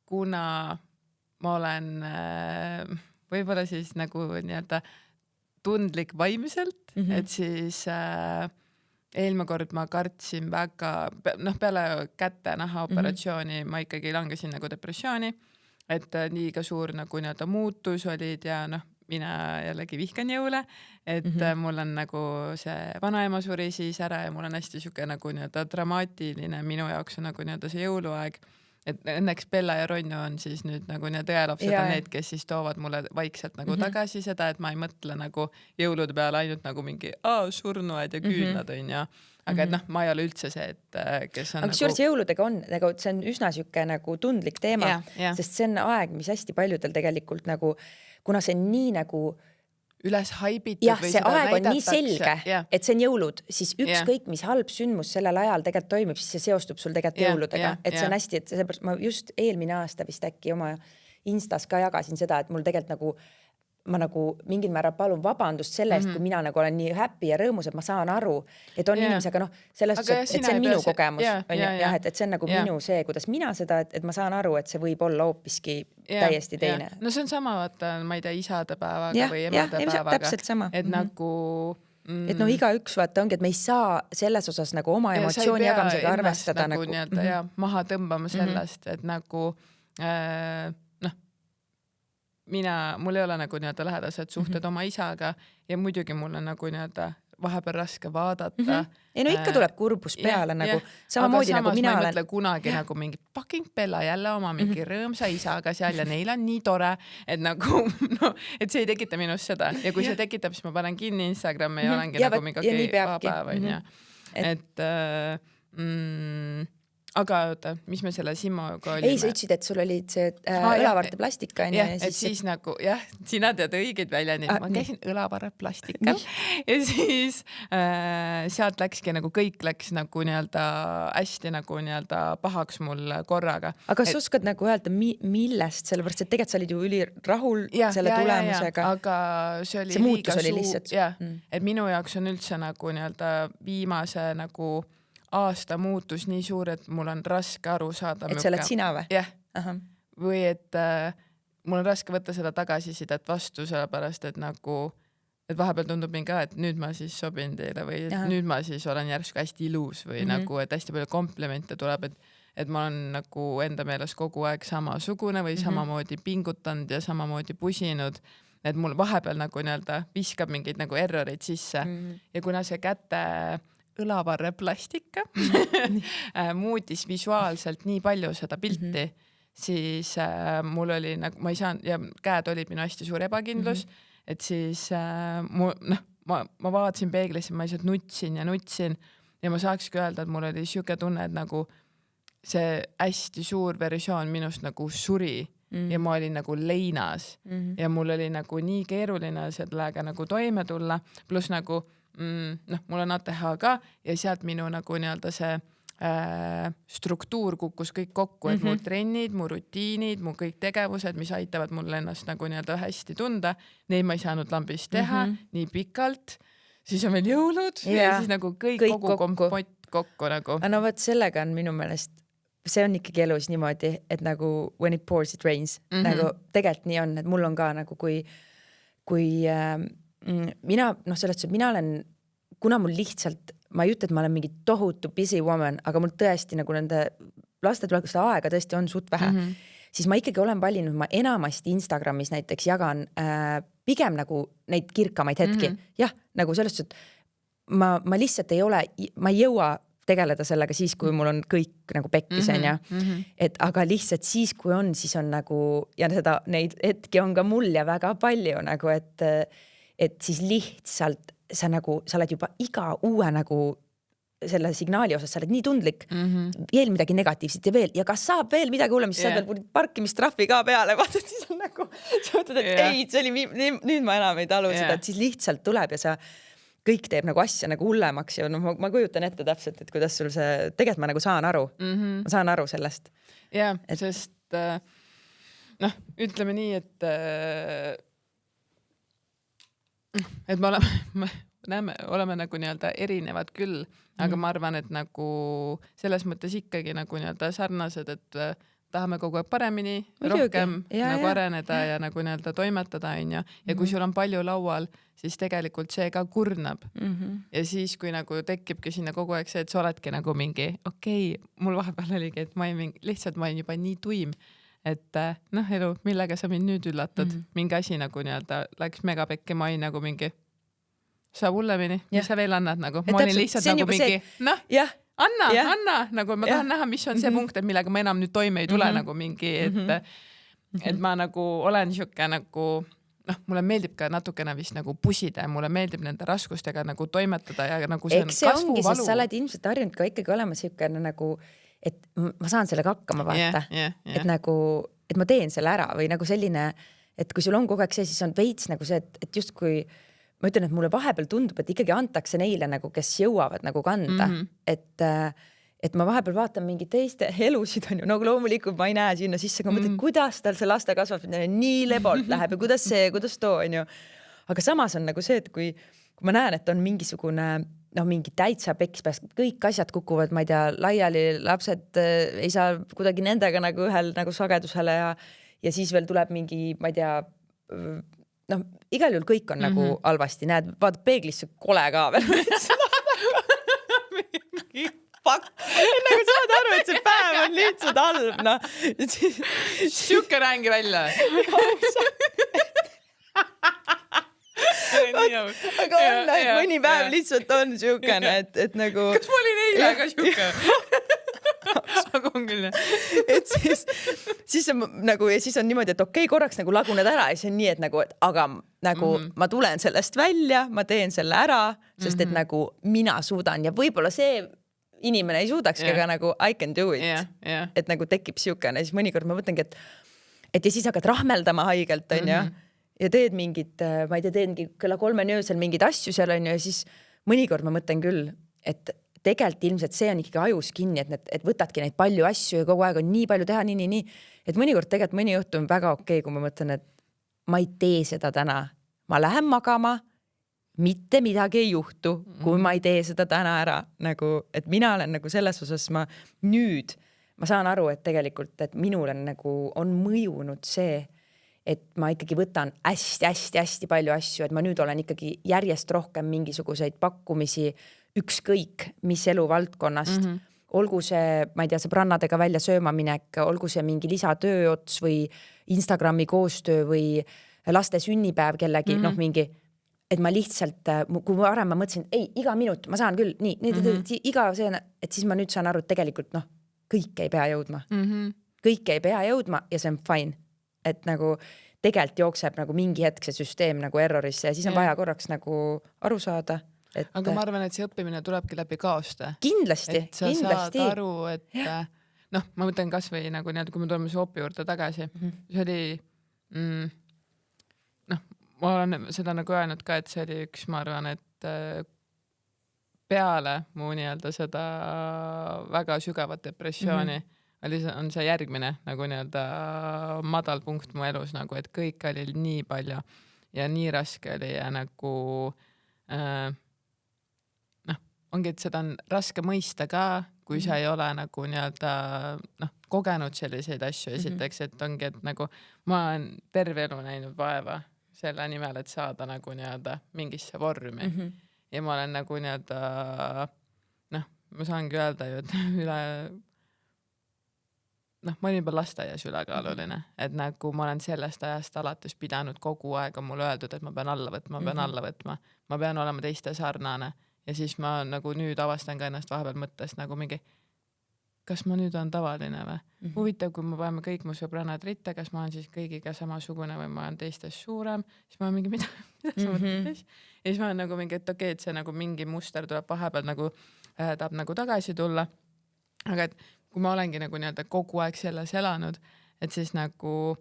kuna ma olen võib-olla siis nagu tundlik vaimselt, et siis eelmine kord ma kartsin väga, peale käte-naha operatsiooni ma ikkagi langesin nagu depressiooni, et liiga suur nagu muutus olid ja mina jällegi vihkan jõule, et mul on nagu see vanaema suri siis ära ja mul on hästi siuke nagu dramaatiline minu jaoks on nagu see jõuluaeg. Et õnneks Bella ja Ronju on siis nüüd nagu tõelapsed on need, kes siis toovad mulle vaikselt nagu tagasi seda, et ma ei mõtle nagu jõulude peale ainult nagu mingi surnuaed ja küünlad on ja aga et ma ei ole üldse see, et kes on aga kusjuures jõuludega on, nagu see on üsna siuke nagu tundlik teema, sest see on aeg, mis hästi paljudel tegelikult nagu, kuna see on nii nagu üles haibitud jah, see aeg on nii selge, et see on jõulud, siis ükskõik mis halb sündmus sellel ajal tegelikult toimib, siis see seostub sul tegelikult jõuludega, et see on hästi, et seepärast ma just eelmine aasta vist äkki oma Instas ka jagasin seda, et mul tegelikult nagu ma nagu mingil määral palun vabandust selle eest, kui mina nagu olen nii happy ja rõõmus, et ma saan aru, et on inimesega selles suhtes, et see on minu kogemus et see on nagu minu see, kuidas mina seda, et ma saan aru, et see võib olla hoopiski täiesti teine. No see on sama, vaata, ma ei tea, isadepäevaga või emadepäevaga. Täpselt sama. Et nagu... Et igaüks vaata ongi, et me ei saa selles osas nagu oma emotsiooni jagamisega arvestada nagu maha tõmbama sellest, et nagu mul ei ole nagu lähedased suhted oma isaga ja muidugi mul on nagu vahepeal raske vaadata. Ei no ikka tuleb kurbus peale nagu samamoodi nagu mina olen. Ma ei mõtle kunagi nagu mingi fucking Bella jälle oma mingi rõõmsa isaga seal ja neil on nii tore, et nagu no, et see ei tekita minust seda ja kui see tekitab, siis ma panen kinni Instagrami ja olengi nagu mingi okei, vaapäev on ja. Et aga oota, mis me selle Simmoga olime? Ei, sa ütlesid, et sul olid see õlavarde plastika. Ja siis nagu, sina tead õigeid väljendid. Ma käisin õlavarre plastika ja siis sealt läkski nagu kõik läks nagu nii-öelda hästi nagu nii-öelda pahaks mul korraga. Aga kas oskad nagu öelda, millest, sellepärast, et tegelikult sa olid ju ülirahul selle tulemusega. Aga see oli muutus oli lihtsalt. Et minu jaoks on üldse nagu nii-öelda viimase nagu aasta muutus nii suur, et mul on raske aru saada. Et sa oled sina või? Jah. Või et mul on raske võtta seda tagasisidet vastu, sellepärast, et nagu, et vahepeal tundub mingi, et nüüd ma siis sobin teile või nüüd ma siis olen järsku hästi ilus või nagu, et hästi palju komplimente tuleb, et ma olen nagu enda meeles kogu aeg samasugune või samamoodi pingutanud ja samamoodi pusinud, et mul vahepeal nagu nii-öelda viskab mingeid nagu erroreid sisse ja kuna see käte õlavarre plastika muutis visuaalselt nii palju seda pilti, siis mul oli nagu, ma ei saanud ja käed olid minu hästi suur ebakindlus, et siis ma vaatasin peeglisse, ma lihtsalt nutsin ja ma saakski öelda, et mul oli siuke tunne, et nagu see hästi suur versioon minust nagu suri ja ma olin nagu leinas ja mul oli nagu nii keeruline sellega nagu toime tulla, pluss nagu mul on ATH ka ja sealt minu nagu nii-öelda see struktuur kukkus kõik kokku, et mu trennid, mu rutiinid, mu kõik tegevused, mis aitavad mul ennast nagu nii-öelda hästi tunda, neid ma ei saanud lambis teha nii pikalt, siis on veel jõulud ja siis nagu kõik kogu kompott kokku nagu. No võt sellega on minu meelest, see on ikkagi elus niimoodi, et nagu when it pours, it rains, nagu tegelikult nii on, et mul on ka nagu kui mina, sellest, et mina olen, kuna mul lihtsalt, ma ei ütle, et ma olen mingi tohutu busy woman, aga mul tõesti nagu nende laste tulekust aega tõesti on suht vähe, siis ma ikkagi olen valinud, ma enamasti Instagramis näiteks jagan pigem nagu neid kirkamaid hetki. Jah, nagu sellest, et ma lihtsalt ei ole, ma ei jõua tegeleda sellega siis, kui mul on kõik nagu pekkis, et aga lihtsalt siis, kui on, siis on nagu, ja seda, neid hetki on ka mul ja väga palju nagu, et siis lihtsalt sa oled juba iga uue nagu selle signaali osas, sa oled nii tundlik, veel midagi negatiivset ja veel, ja kas saab veel midagi hulle, mis saab veel parkimistrahvi ka peale, vaatad, siis on nagu, sa mõtled, et ei, see oli, nüüd ma enam ei talu seda, et siis lihtsalt tuleb ja sa kõik teeb nagu asja nagu hullemaks ja ma kujutan ette täpselt, et kuidas sul see, tegelikult ma nagu saan aru, ma saan aru sellest. Ja, sest ütleme nii, et me oleme nagu nii-öelda erinevad küll, aga ma arvan, et nagu selles mõttes ikkagi nagu nii-öelda sarnased, et tahame kogu aeg paremini, rohkem nagu areneda ja nagu nii-öelda toimetada, ja kui sul on palju laual, siis tegelikult see ka kurnab. Ja siis, kui nagu tekibki sinna kogu aeg see, et sa oledki nagu mingi, okei, mul vahepeal oligi, et ma olin juba nii tuim, et elu, millega sa mind nüüd üllatad, mingi asi nagu nii-öelda läks megapekki, ma olin nagu mingi saab hullemini, mis sa veel annad nagu, ma olin lihtsalt nagu mingi anna, nagu ma tahan näha, mis on see punkt, et millega ma enam nüüd toime ei tule nagu mingi, et ma nagu olen siuke nagu mulle meeldib ka natukene vist nagu pusida ja mulle meeldib nende raskustega nagu toimetada ja nagu see on kasvuvalu. Sest sa oled ilmselt harjunud ka ikkagi olema siukene nagu, et ma saan sellega hakkama vaata, et nagu, et ma teen selle ära või nagu selline, et kui sul on kogu aeg see, siis on veits nagu see, et just kui ma ütlen, et mulle vahepeal tundub, et ikkagi antakse neile nagu, kes jõuavad nagu kanda, et ma vahepeal vaatan mingi teiste elusid on ju, nagu loomulikult ma ei näe sinna sisse, aga mõtlen, kuidas tal see laste kasvatamine nii lebolt läheb ja kuidas too on ju. Aga samas on nagu see, et kui ma näen, et on mingisugune mingi täitsa pekspääs, kõik asjad kukuvad, ma ei tea, laiali, lapsed ei saa kuidagi nendega nagu ühel nagu sagedusele ja siis veel tuleb mingi, ma ei tea, igal juhul kõik on nagu halvasti, näed, vaatad peeglisse kole ka veel. Nagu saad aru, et see päev on lihtsalt halb, Siuke rängi välja. aga on, et mõni päev lihtsalt on siukene, et nagu. Kas ma olin eile ka siuke? Aga on küll, jah. Et siis on nagu, ja siis on niimoodi, et okei, korraks nagu laguned ära ja siis on nii, et nagu, aga nagu ma tulen sellest välja, ma teen selle ära, sest et nagu mina suudan ja võib-olla see inimene ei suudakski, aga nagu I can do it. Et nagu tekib siukene, siis mõnikord ma mõtlengi, et ja siis hakkad rahmeldama haigelt, on ju, ja teed mingid, ma ei tea, teedki kella 3 öösel mingeid asju seal, on ju, ja siis mõnikord ma mõtlen küll, et tegelikult ilmselt see on ikkagi ajus kinni, et võtadki neid palju asju ja kogu aeg on nii palju teha, nii. Et mõnikord tegelikult mõni õhtu on väga okei, kui ma mõtlen, et ma ei tee seda täna. Ma lähen magama, mitte midagi ei juhtu, kui ma ei tee seda täna ära. Nagu, et mina olen nagu selles osas, ma saan aru, et tegelikult, et minul on nagu, on mõjunud see, et ma ikkagi võtan hästi palju asju, et ma nüüd olen ikkagi järjest rohkem mingisuguseid pakkumisi ükskõik, mis eluvaldkonnast, olgu see, ma ei tea, sõbrannadega välja söömaminek, olgu see mingi lisatööots või Instagrami koostöö või laste sünnipäev kellegi, mingi, et ma lihtsalt, kui varem ma mõtlesin, ei, iga minut, ma saan küll, iga see, et siis ma nüüd saan aru, et tegelikult kõik ei pea jõudma. Kõik ei pea jõudma ja see on fine. Et nagu tegelikult jookseb nagu mingi hetk see süsteem nagu errorisse ja siis on vaja korraks nagu aru saada. Aga ma arvan, et see õppimine tulebki läbi kaoste. Kindlasti. Et sa saad aru, et ma mõtlen kas või nagu nii, kui me tuleme Soopi juurde tagasi, see oli, ma olen seda nagu öelnud ka, et see oli üks, ma arvan, et peale mu nii-öelda seda väga sügavat depressiooni on see järgmine nagu nii-öelda madal punkt mu elus, nagu, et kõik oli nii palju ja nii raske oli ja nagu ongi, et seda on raske mõista ka, kui sa ei ole nagu nii-öelda kogenud selliseid asju esiteks, et ongi, et nagu ma olen terve elu näinud vaeva selle nimel, et saada nagu nii-öelda mingisse vormi ja ma olen nagu nii-öelda ma saangi öelda ju, et ma olin juba lasteaias ülekaaluline, et nagu ma olen sellest ajast alates pidanud kogu aeg on mulle öeldud, et ma pean alla võtma, ma pean olema teiste sarnane ja siis ma nagu nüüd avastan ka ennast vahepeal mõttest nagu mingi, kas ma nüüd on tavaline või? Huvitav, kui me paneme kõik mu sõbrannad ritta, kas ma olen siis kõigiga samasugune või ma olen teistest suurem, siis ma olen mingi, mida sa mõtles? Ja siis ma olen nagu mingi, et okei, et see nagu mingi muster tuleb vahepeal nagu tahab nagu tagasi tulla, aga et kui ma olengi nagu nii-öelda kogu aeg selles elanud, et siis nagu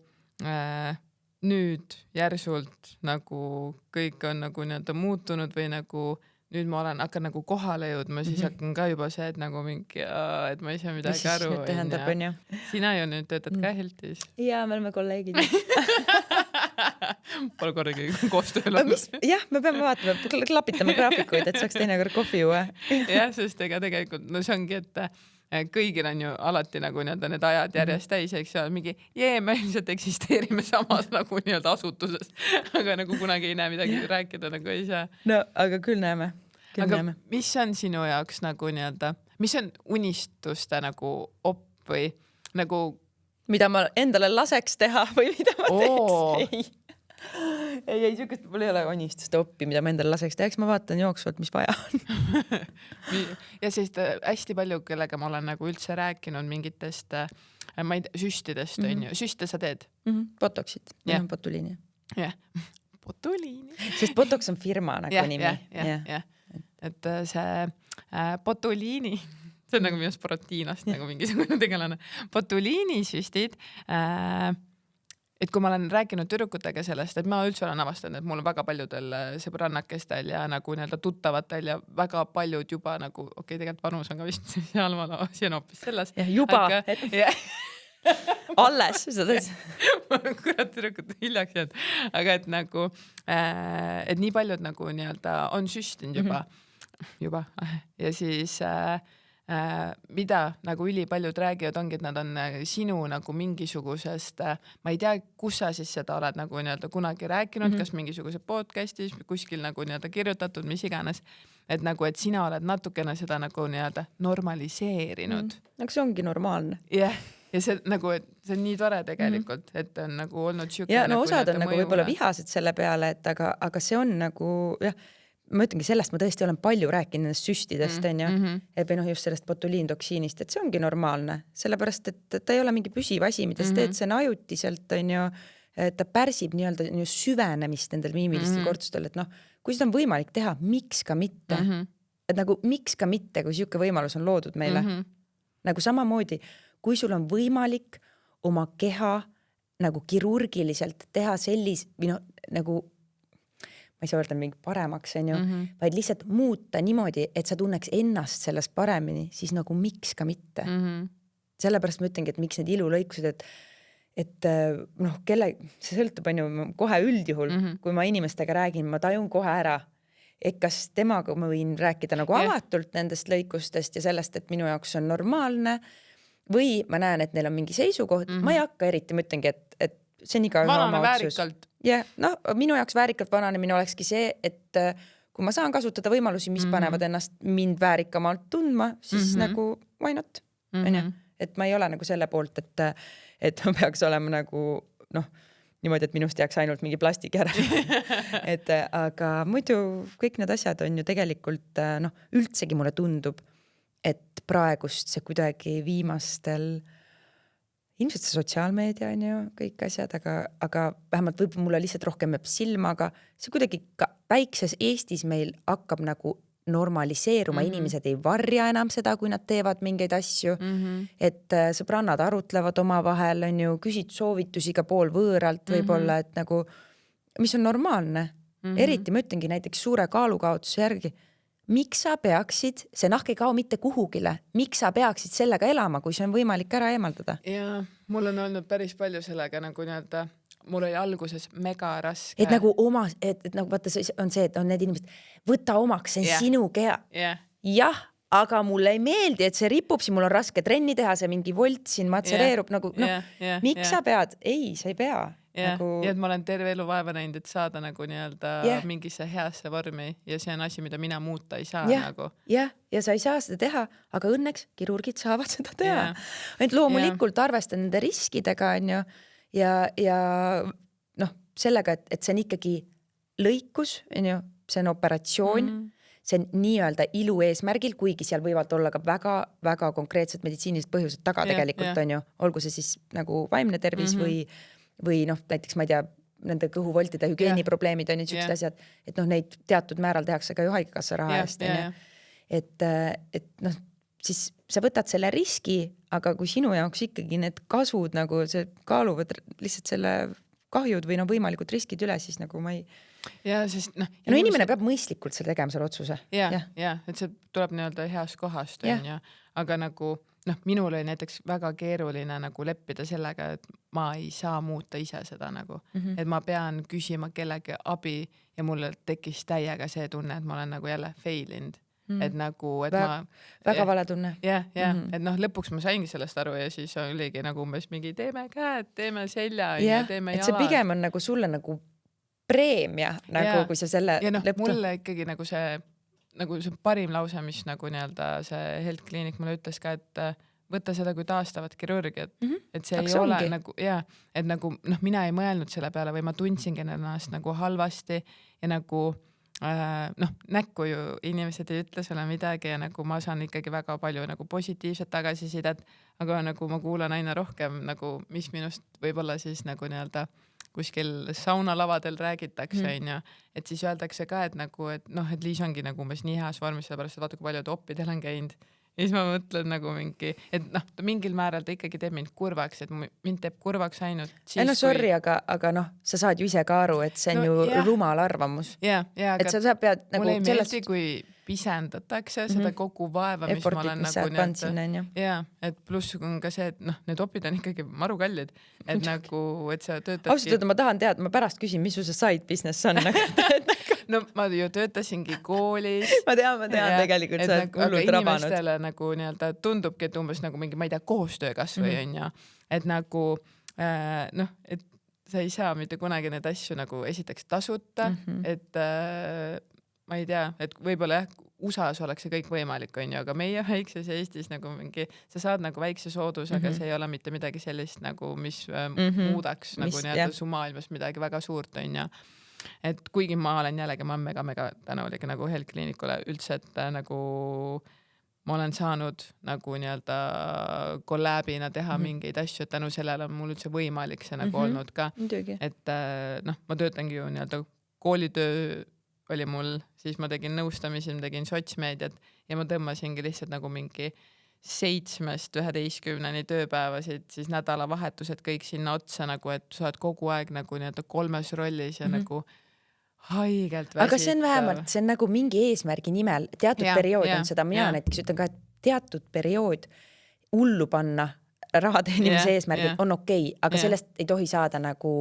nüüd järsult nagu kõik on nagu nii-öelda muutunud või nagu nüüd ma hakkan nagu kohale jõudma, siis hakkan ka juba see, et nagu mingi, et ma ei saa midagi aru. Mis tähendab, on ju? Sina ju nüüd töötad ka Heltis. Jaa, me oleme kolleegid. Pole kordagi koostööl olnud. Jah, me peame vaatama, klapitama graafikuid, et saaks teinekord kohvi juua. Jah, sest ega tegelikult, see ongi, et kõigil on ju alati nagu nii-öelda need ajad järjest täis, eks ole, mingi me ilmselt eksisteerime samas nagu nii-öelda asutuses, aga nagu kunagi ei näe midagi rääkida nagu ei saa. No, aga küll näeme. Aga mis on sinu jaoks nagu nii-öelda, mis on unistuste nagu või nagu mida ma endale laseks teha või mida ma teeks? Ei, sükest mul ei ole unistuste oppi, mida ma endale laseks teha, eks ma vaatan jooksvalt, mis vaja on. Ja siis hästi palju, kellega ma olen nagu üldse rääkinud mingitest, ma ei tea, süstidest on ju. Süste sa teed? Botoxid, botuliini. Jah, botuliini. Sest Botox on firma nagu nimi. Jah. Et see botuliini, see on nagu minust Protiinast nagu mingisugune tegelane. Botuliini süstid, et kui ma olen rääkinud tüdrukutega sellest, et ma üldse olen avastanud, et mul on väga paljudel sõbrannakestel ja nagu nii-öelda tuttavatel ja väga paljud juba nagu, tegelikult vanus on ka vist seal, ma siin hoopis selles. Ja juba. Alles. Kurat tüdrukud hiljaks jäänud. Aga et nagu, et nii paljud nagu nii-öelda on süstinud juba. Ja siis mida nagu ülipaljud räägivad ongi, et nad on sinu nagu mingisugusest, ma ei tea, kus sa siis seda oled nagu nii-öelda kunagi rääkinud, kas mingisuguse podcastis, kuskil nagu nii-öelda kirjutatud, mis iganes, et nagu, et sina oled natukene seda nagu nii-öelda normaliseerinud. Aga see ongi normaalne. Jah, ja see nagu, et see on nii tore tegelikult, et on nagu olnud siuke. Ja no osad on nagu võib-olla vihased selle peale, et aga see on nagu jah, ma ütlengi, sellest ma tõesti olen palju rääkinud nendest süstidest, on ju, et või noh, just sellest botuliintoksiinist, et see ongi normaalne, sellepärast, et ta ei ole mingi püsiv asi, mida sa teed, see on ajutiselt, on ju, ta pärsib nii-öelda süvenemist nendel miimilistel kortsustel, et noh, kui seda on võimalik teha, miks ka mitte, et nagu miks ka mitte, kui siuke võimalus on loodud meile, nagu samamoodi, kui sul on võimalik oma keha nagu kirurgiliselt teha või noh, nagu ma ei saa öelda mingi paremaks, on ju, vaid lihtsalt muuta niimoodi, et sa tunneks ennast sellest paremini, siis nagu miks ka mitte. Sellepärast ma ütlengi, et miks need ilulõikused, et noh, see sõltub on ju kohe üldjuhul, kui ma inimestega räägin, ma tajun kohe ära, et kas temaga ma võin rääkida nagu avatult nendest lõikustest ja sellest, et minu jaoks on normaalne või ma näen, et neil on mingi seisukoht, ma ei hakka eriti, ma ütlengi, et see on iga oma otsus. Ja noh, minu jaoks väärikalt vananemine olekski see, et kui ma saan kasutada võimalusi, mis panevad ennast mind väärikamalt tundma, siis nagu why not? Et ma ei ole nagu selle poolt, et ma peaks olema nagu noh, niimoodi, et minust jääks ainult mingi plastik ära. Aga muidu kõik need asjad on ju tegelikult noh, üldsegi mulle tundub, et praegust see kuidagi viimastel ilmselt see sotsiaalmeedia on ju kõik asjad, aga vähemalt võib mulle lihtsalt rohkem jääb silma, aga see kuidagi ka väikses Eestis meil hakkab nagu normaliseeruma, inimesed ei varja enam seda, kui nad teevad mingeid asju, et sõbrannad arutlevad omavahel, on ju, küsid soovitusi ka pool võõralt võib-olla, et nagu, mis on normaalne. Eriti ma ütlengi näiteks suure kaalukaotuse järgi, miks sa peaksid, see nahk ei kao mitte kuhugile, miks sa peaksid sellega elama, kui see on võimalik ära eemaldada? Ja mul on olnud päris palju sellega nagu nii-öelda, mul oli alguses mega raske. Et nagu et nagu vaata, on see, et on need inimesed, võta omaks, see on sinu keha. Jah, aga mulle ei meeldi, et see ripub siin, mul on raske trenni teha, see mingi volt siin matsereerub nagu, miks sa pead? Ei, sa ei pea. Ja et ma olen terve elu vaeva näinud, et saada nagu nii-öelda mingisse heasse vormi ja see on asi, mida mina muuta ei saa nagu. Ja sa ei saa seda teha, aga õnneks kirurgid saavad seda teha. Et loomulikult arvestan nende riskidega on ju, ja noh, sellega, et see on ikkagi lõikus, on ju, see on operatsioon, see on nii-öelda ilu eesmärgil, kuigi seal võivad olla ka väga konkreetsed meditsiinilised põhjused taga tegelikult on ju, olgu see siis nagu vaimne tervis või noh, näiteks ma ei tea, nende kõhuvoltide hügieeniprobleemid on ju sellised asjad, et noh, neid teatud määral tehakse ka ju haigekassa raha eest, on ju. Et noh, siis sa võtad selle riski, aga kui sinu jaoks ikkagi need kasvud nagu see kaaluvad lihtsalt selle kahjud või no võimalikud riskid üle, siis nagu ma ei... Ja, sest, no inimene peab mõistlikult selle tegema selle otsuse. Ja, et see tuleb nii-öelda heast kohast, on ju, aga nagu noh, minul oli näiteks väga keeruline nagu leppida sellega, et ma ei saa muuta ise seda nagu, et ma pean küsima kellegi abi ja mulle tekkis täiega see tunne, et ma olen nagu jälle failinud, et nagu, et väga vale tunne. Et noh, lõpuks ma saingi sellest aru ja siis oligi nagu umbes mingi teeme käed, teeme selja ja teeme jalad. Et see pigem on nagu sulle nagu preemia, nagu kui sa selle ja noh, mulle ikkagi nagu see parim lause, mis nagu nii-öelda see Health Clinic mulle ütles ka, et võtta seda kui taastavat kirurgiat, et see ei ole nagu, et nagu noh, mina ei mõelnud selle peale või ma tundsingi ennast nagu halvasti ja nagu noh, näkku ju inimesed ei ütle sulle midagi ja nagu ma saan ikkagi väga palju nagu positiivset tagasisidet, aga nagu ma kuulan aina rohkem nagu, mis minust võib-olla siis nagu nii-öelda kuskil saunalavadel räägitakse, on ju, et siis öeldakse ka, et nagu, et noh, et Liis ongi nagu umbes nii heas vormis, sellepärast, et vaata, kui palju ta oppidel on käinud. Ja siis ma mõtlen nagu mingi, et noh, mingil määral ta ikkagi teeb mind kurvaks, et mind teeb kurvaks ainult siis, no sorry, aga noh, sa saad ju ise ka aru, et see on ju rumal arvamus. Et sa pead nagu mulle ei meeldi, kui pisendatakse seda kogu vaeva, mis ma olen nagu et pluss on ka see, et noh, need opid on ikkagi maru kallid, et nagu, et sa töötadki... Ausalt, ma tahan teada, ma pärast küsin, mis su see side business on. No ma ju töötasingi koolis. Ma tean tegelikult, sa oled hullult rabanud. Aga inimestele nagu nii-öelda tundubki, et umbes nagu mingi, ma ei tea, koostöö kasvõi on ja, et nagu noh, et sa ei saa mitte kunagi need asju nagu esiteks tasuta, et ma ei tea, et võib-olla USA-s oleks see kõik võimalik, on ju, aga meie väikses Eestis nagu mingi, sa saad nagu väikse soodusega, see ei ole mitte midagi sellist nagu, mis muudaks nagu nii-öelda su maailmas midagi väga suurt, on ju. Et kuigi ma olen jällegi, ma olen mega tänulik nagu Health Clinicule üldse, et nagu ma olen saanud nagu nii-öelda kollabina teha mingeid asju, et tänu sellele on mul üldse võimalik see nagu olnud ka. Et noh, ma töötangi ju nii-öelda koolitöö oli mul, siis ma tegin nõustamisi, ma tegin sotsmeediat ja ma tõmbasingi lihtsalt nagu mingi 7-11 tööpäevasid, siis nädalavahetused kõik sinna otsa nagu, et sa oled kogu aeg nagu nii-öelda 3 rollis ja nagu haigelt väsitav. Aga see on vähemalt, see on nagu mingi eesmärgi nimel, teatud periood on seda, mina näiteks ütlen ka, et teatud periood hullu panna raha teenimise eesmärgil on okei, aga sellest ei tohi saada nagu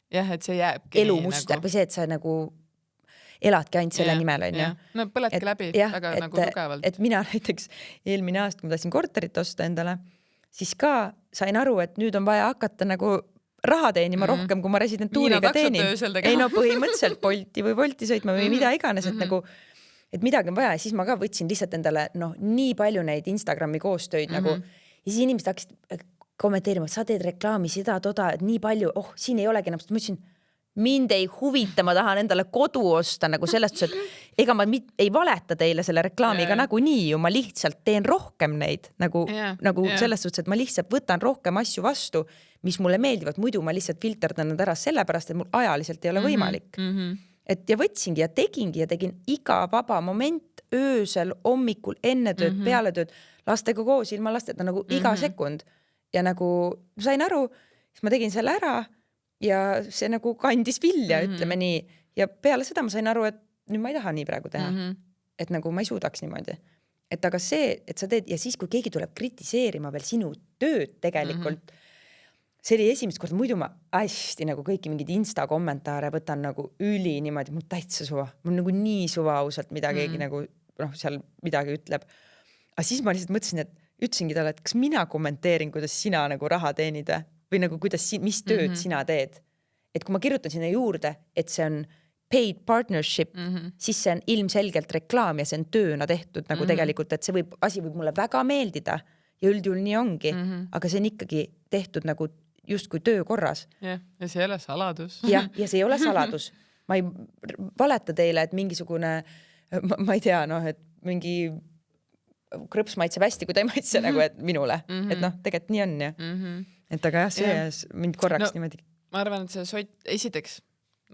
et see jääbki elumuster nagu... või see, et sa nagu eladki ainult selle nimel, on ju. No põledki läbi väga nagu tugevalt. Et mina näiteks eelmine aasta, kui ma tahtsin korterit osta endale, siis ka sain aru, et nüüd on vaja hakata nagu raha teenima rohkem, kui ma residentuuriga teenin. Ei no põhimõtteliselt Bolti sõitma või mida iganes, et nagu, et midagi on vaja. Ja siis ma ka võtsin lihtsalt endale nii palju neid Instagrami koostöid nagu, ja siis inimesed hakkasid kommenteerima, et sa teed reklaami seda, toda, et nii palju, siin ei olegi enam, ma ütlesin, mind ei huvita, ma tahan endale kodu osta nagu sellest, et ega ma ei valeta teile selle reklaamiga nagu nii ju, ma lihtsalt teen rohkem neid nagu selles suhtes, et ma lihtsalt võtan rohkem asju vastu, mis mulle meeldivad, muidu ma lihtsalt filterdan nad ära sellepärast, et mul ajaliselt ei ole võimalik. Et ja võtsingi ja tegin iga vaba moment öösel, hommikul, enne tööd, peale tööd, lastega koos, ilma lasteta nagu iga sekund ja nagu sain aru, siis ma tegin selle ära ja see nagu kandis vilja, ütleme nii. Ja peale seda ma sain aru, et nüüd ma ei taha nii praegu teha. Et nagu ma ei suudaks niimoodi. Et aga see, et sa teed, ja siis kui keegi tuleb kritiseerima veel sinu tööd tegelikult, see oli esimest korda, muidu ma hästi nagu kõiki mingid Insta kommentaare võtan nagu üli niimoodi, mul täitsa suva. Mul nagu nii suva ausalt, mida keegi nagu seal midagi ütleb. Aga siis ma lihtsalt mõtlesin, et ütlesingi talle, et kas mina kommenteerin, kuidas sina nagu raha teenid või nagu kuidas, mis tööd sina teed. Et kui ma kirjutan sinna juurde, et see on paid partnership, siis see on ilmselgelt reklaam ja see on tööna tehtud nagu tegelikult, et see asi võib mulle väga meeldida ja üldjuhul nii ongi, aga see on ikkagi tehtud nagu justkui töö korras. Ja see ei ole saladus. Ja see ei ole saladus. Ma ei valeta teile, et mingisugune, ma ei tea, et mingi krõps maitseb hästi, kui ta ei maitse nagu, et minule. Et tegelikult nii on ja. Et aga jah, see mind korraks niimoodi. Ma arvan, et see esiteks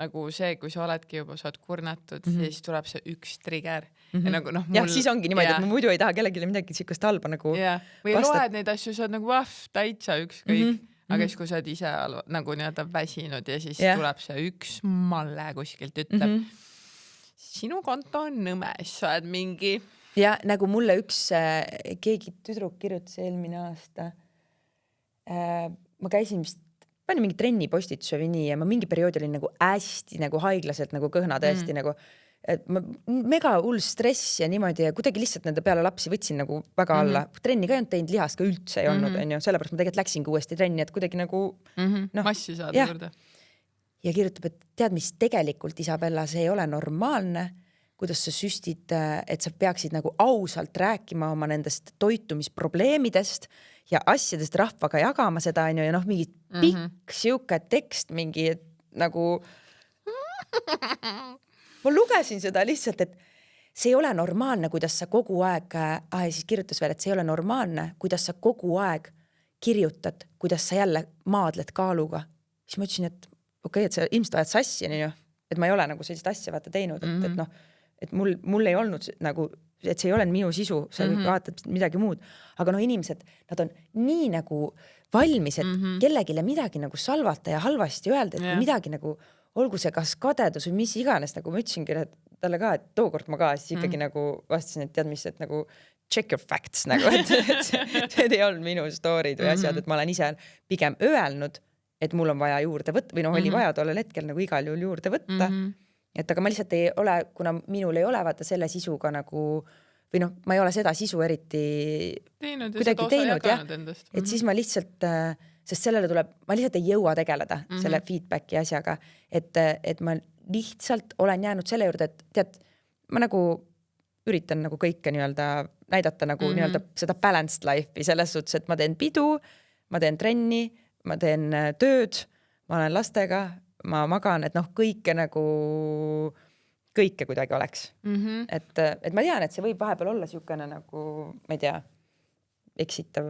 nagu see, kui sa oledki juba, sa oled kurnatud, siis tuleb see üks trigger. Ja nagu mul... siis ongi niimoodi, et ma muidu ei taha kellelegi midagi sihukest halba nagu või loed neid asju, sa oled nagu täitsa ükskõik. Aga siis, kui sa oled ise nagu nii-öelda väsinud ja siis tuleb see üks malle kuskilt ütleb, sinu konto on nõmes, sa oled mingi... Ja nagu mulle üks keegi tüdruk kirjutas eelmine aasta. Ma käisin vist, panin mingi trenni postituse või nii ja ma mingi perioodi olin nagu hästi nagu haiglaselt nagu kõhna tõesti nagu, et ma mega hull stress ja niimoodi ja kuidagi lihtsalt nende peale lapsi võtsin nagu väga alla. Trenni ka ei olnud teinud, lihas ka üldse ei olnud, on ju, sellepärast ma tegelikult läksingi uuesti trenni, et kuidagi nagu massi saada juurde. Ja kirjutab, et tead, mis tegelikult, Isabella, see ei ole normaalne, kuidas sa süstid, et sa peaksid nagu ausalt rääkima oma nendest toitumisprobleemidest ja asjadest rahvaga jagama seda, on ju, ja mingi pikk siuke tekst, mingi nagu ma lugesin seda lihtsalt, et see ei ole normaalne, kuidas sa kogu aeg, ja siis kirjutas veel, et see ei ole normaalne, kuidas sa kogu aeg kirjutad, kuidas sa jälle maadled kaaluga. Siis ma ütlesin, et okei, et sa ilmselt ajad sassi, on ju, et ma ei ole nagu sellist asja vaata teinud, et mul ei olnud nagu, et see ei ole minu sisu, sa vaatad midagi muud. Aga inimesed, nad on nii nagu valmis, et kellegile midagi nagu salvata ja halvasti öelda, et midagi nagu, olgu see kas kadedus või mis iganes, nagu ma ütlesingi talle ka, et tookord ma ka siis ikkagi nagu vastasin, et tead mis, et nagu check your facts nagu, et see ei olnud minu story'd või asjad, et ma olen ise pigem öelnud, et mul on vaja juurde võtta, või oli vaja tollel hetkel nagu igal juhul juurde võtta. Et aga ma lihtsalt ei ole, kuna minul ei ole vaata selle sisuga nagu, või ma ei ole seda sisu eriti kuidagi teinud, et siis ma lihtsalt, sest sellele tuleb, ma lihtsalt ei jõua tegeleda selle feedbacki asjaga, et ma lihtsalt olen jäänud selle juurde, et tead, ma nagu üritan nagu kõike nii-öelda näidata nagu nii-öelda seda balanced life'i selles suhtes, et ma teen pidu, ma teen trenni, ma teen tööd, ma olen lastega, ma magan, et noh, kõike kuidagi oleks. Et ma tean, et see võib vahepeal olla siukene nagu, ma ei tea, eksitav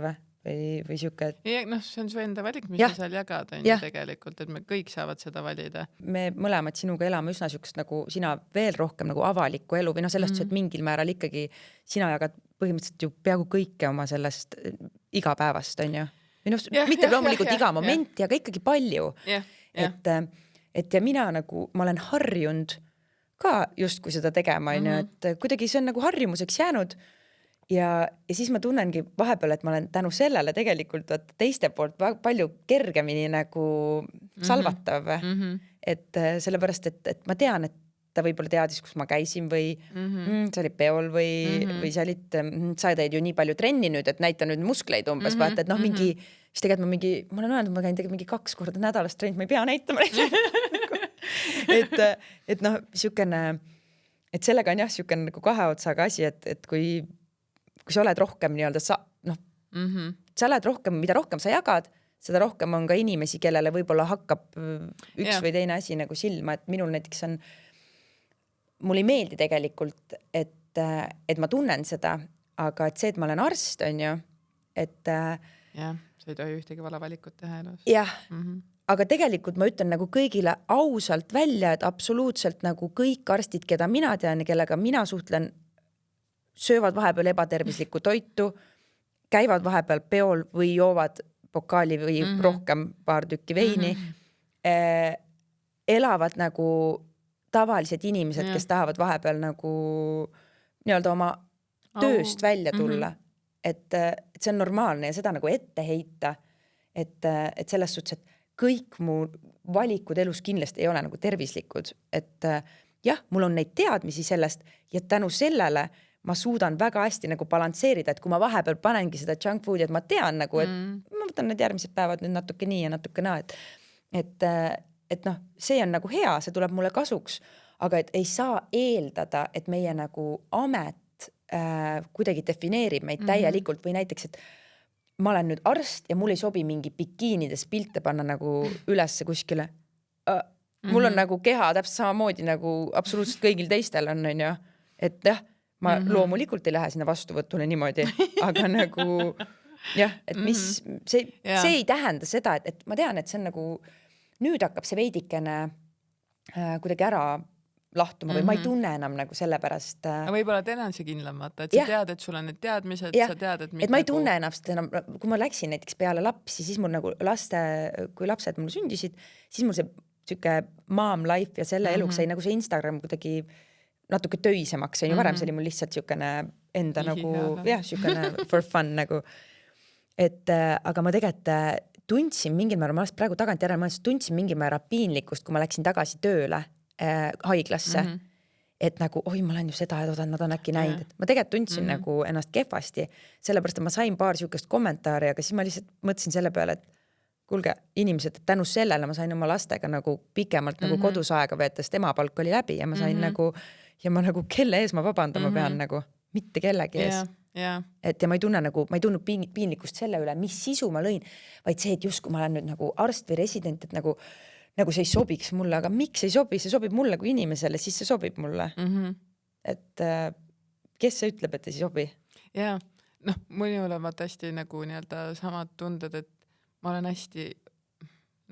või siuke, et... Ja, noh, see on su enda valik, mis sa seal jagad on ju tegelikult, et me kõik saavad seda valida. Me mõlemad sinuga elame üsna siukest nagu sina veel rohkem nagu avalikku elu või noh, sellest, et mingil määral ikkagi sina jagad põhimõtteliselt ju peaaegu kõike oma sellest igapäevast, on ju? Või noh, mitte loomulikult iga momenti, aga ikkagi palju. Et ja mina nagu, ma olen harjunud ka justkui seda tegema, on ju, et kuidagi see on nagu harjumuseks jäänud. Ja siis ma tunnengi vahepeal, et ma olen tänu sellele tegelikult teiste poolt palju kergemini nagu salvatav. Et sellepärast, et ma tean, et ta võib-olla teadis, kus ma käisin või sa olid peol või sa teed ju nii palju trenni nüüd, et näita nüüd muskleid umbes, vaata, et noh, mingi, siis tegelikult ma olen öelnud, ma käin tegelikult mingi 2 korda nädalast trennis, ma ei pea näitama. et noh, siukene, et sellega on jah, siukene nagu 2 otsaga asi, et kui sa oled rohkem nii-öelda sa oled rohkem, mida rohkem sa jagad, seda rohkem on ka inimesi, kellele võib-olla hakkab üks või teine asi nagu silma, et minul näiteks on, mul ei meeldi tegelikult, et ma tunnen seda, aga et see, et ma olen arst, on ju, et sa ei tohi ühtegi valavalikut teha elus. Jah, aga tegelikult ma ütlen nagu kõigile ausalt välja, et absoluutselt nagu kõik arstid, keda mina tean ja kellega mina suhtlen, söövad vahepeal ebatervislikku toitu, käivad vahepeal peol või joovad pokaali või rohkem paar tükki veini, elavad nagu tavalised inimesed, kes tahavad vahepeal nagu nii-öelda oma tööst välja tulla. Et see on normaalne ja seda nagu ette heita, et selles suhtes, et kõik mu valikud elus kindlasti ei ole nagu tervislikud, et jah, mul on neid teadmisi sellest ja tänu sellele ma suudan väga hästi nagu balansseerida, et kui ma vahepeal panengi seda junk foodi, et ma tean nagu, et ma võtan need järgmised päevad nüüd natuke nii ja natuke naa, et noh, see on nagu hea, see tuleb mulle kasuks, aga et ei saa eeldada, et meie nagu amet kuidagi defineerib meid täielikult või näiteks, et ma olen nüüd arst ja mul ei sobi mingi bikiinides pilte panna nagu ülesse kuskile. Mul on nagu keha täpselt samamoodi nagu absoluutselt kõigil teistel on ju, et jah, ma loomulikult ei lähe sinna vastuvõtule niimoodi, aga nagu jah, et mis see ei tähenda seda, et ma tean, et see on nagu nüüd hakkab see veidikene kuidagi ära lahtuma või ma ei tunne enam nagu sellepärast. Võib-olla enam see kindlamata, et sa tead, et sul on need teadmised, sa tead, et ma ei tunne ennast enam, kui ma läksin näiteks peale lapsi, siis mul nagu kui lapsed mul sündisid, siis mul see siuke mom life ja selle eluks sai nagu see Instagram kuidagi natuke töisemaks, see on ju varem, see oli mul lihtsalt siukene enda nagu, jah, siukene for fun nagu. Et aga ma tegelikult tundsin mingil määral, ma alles praegu tagantjärele mõeldes, tundsin mingil määral piinlikkust, kui ma läksin tagasi tööle haiglasse, et nagu, oi, ma olen ju seda ja nad on äkki näinud, et ma tegelikult tundsin nagu ennast kehvasti, sellepärast, et ma sain paar siukest kommentaari, aga siis ma lihtsalt mõtlesin selle peale, et kuulge, inimesed, tänu sellele ma sain oma lastega nagu pikemalt nagu kodus aega veetest, ema palk oli läbi ja ma sain nagu, ja ma nagu, kelle ees ma vabandama pean nagu, mitte kellegi ees. Et ja ma ei tunne nagu, ma ei tunnud piinlikkust selle üle, mis sisu ma lõin, vaid see, et just kui ma olen nüüd nagu arst või resident, et nagu see ei sobiks mulle, aga miks ei sobi, see sobib mulle kui inimesele, siis see sobib mulle. Et kes see ütleb, et ei sobi? Ja, noh, mõnul on vaata hästi nagu nii-öelda samad tunded, et ma olen hästi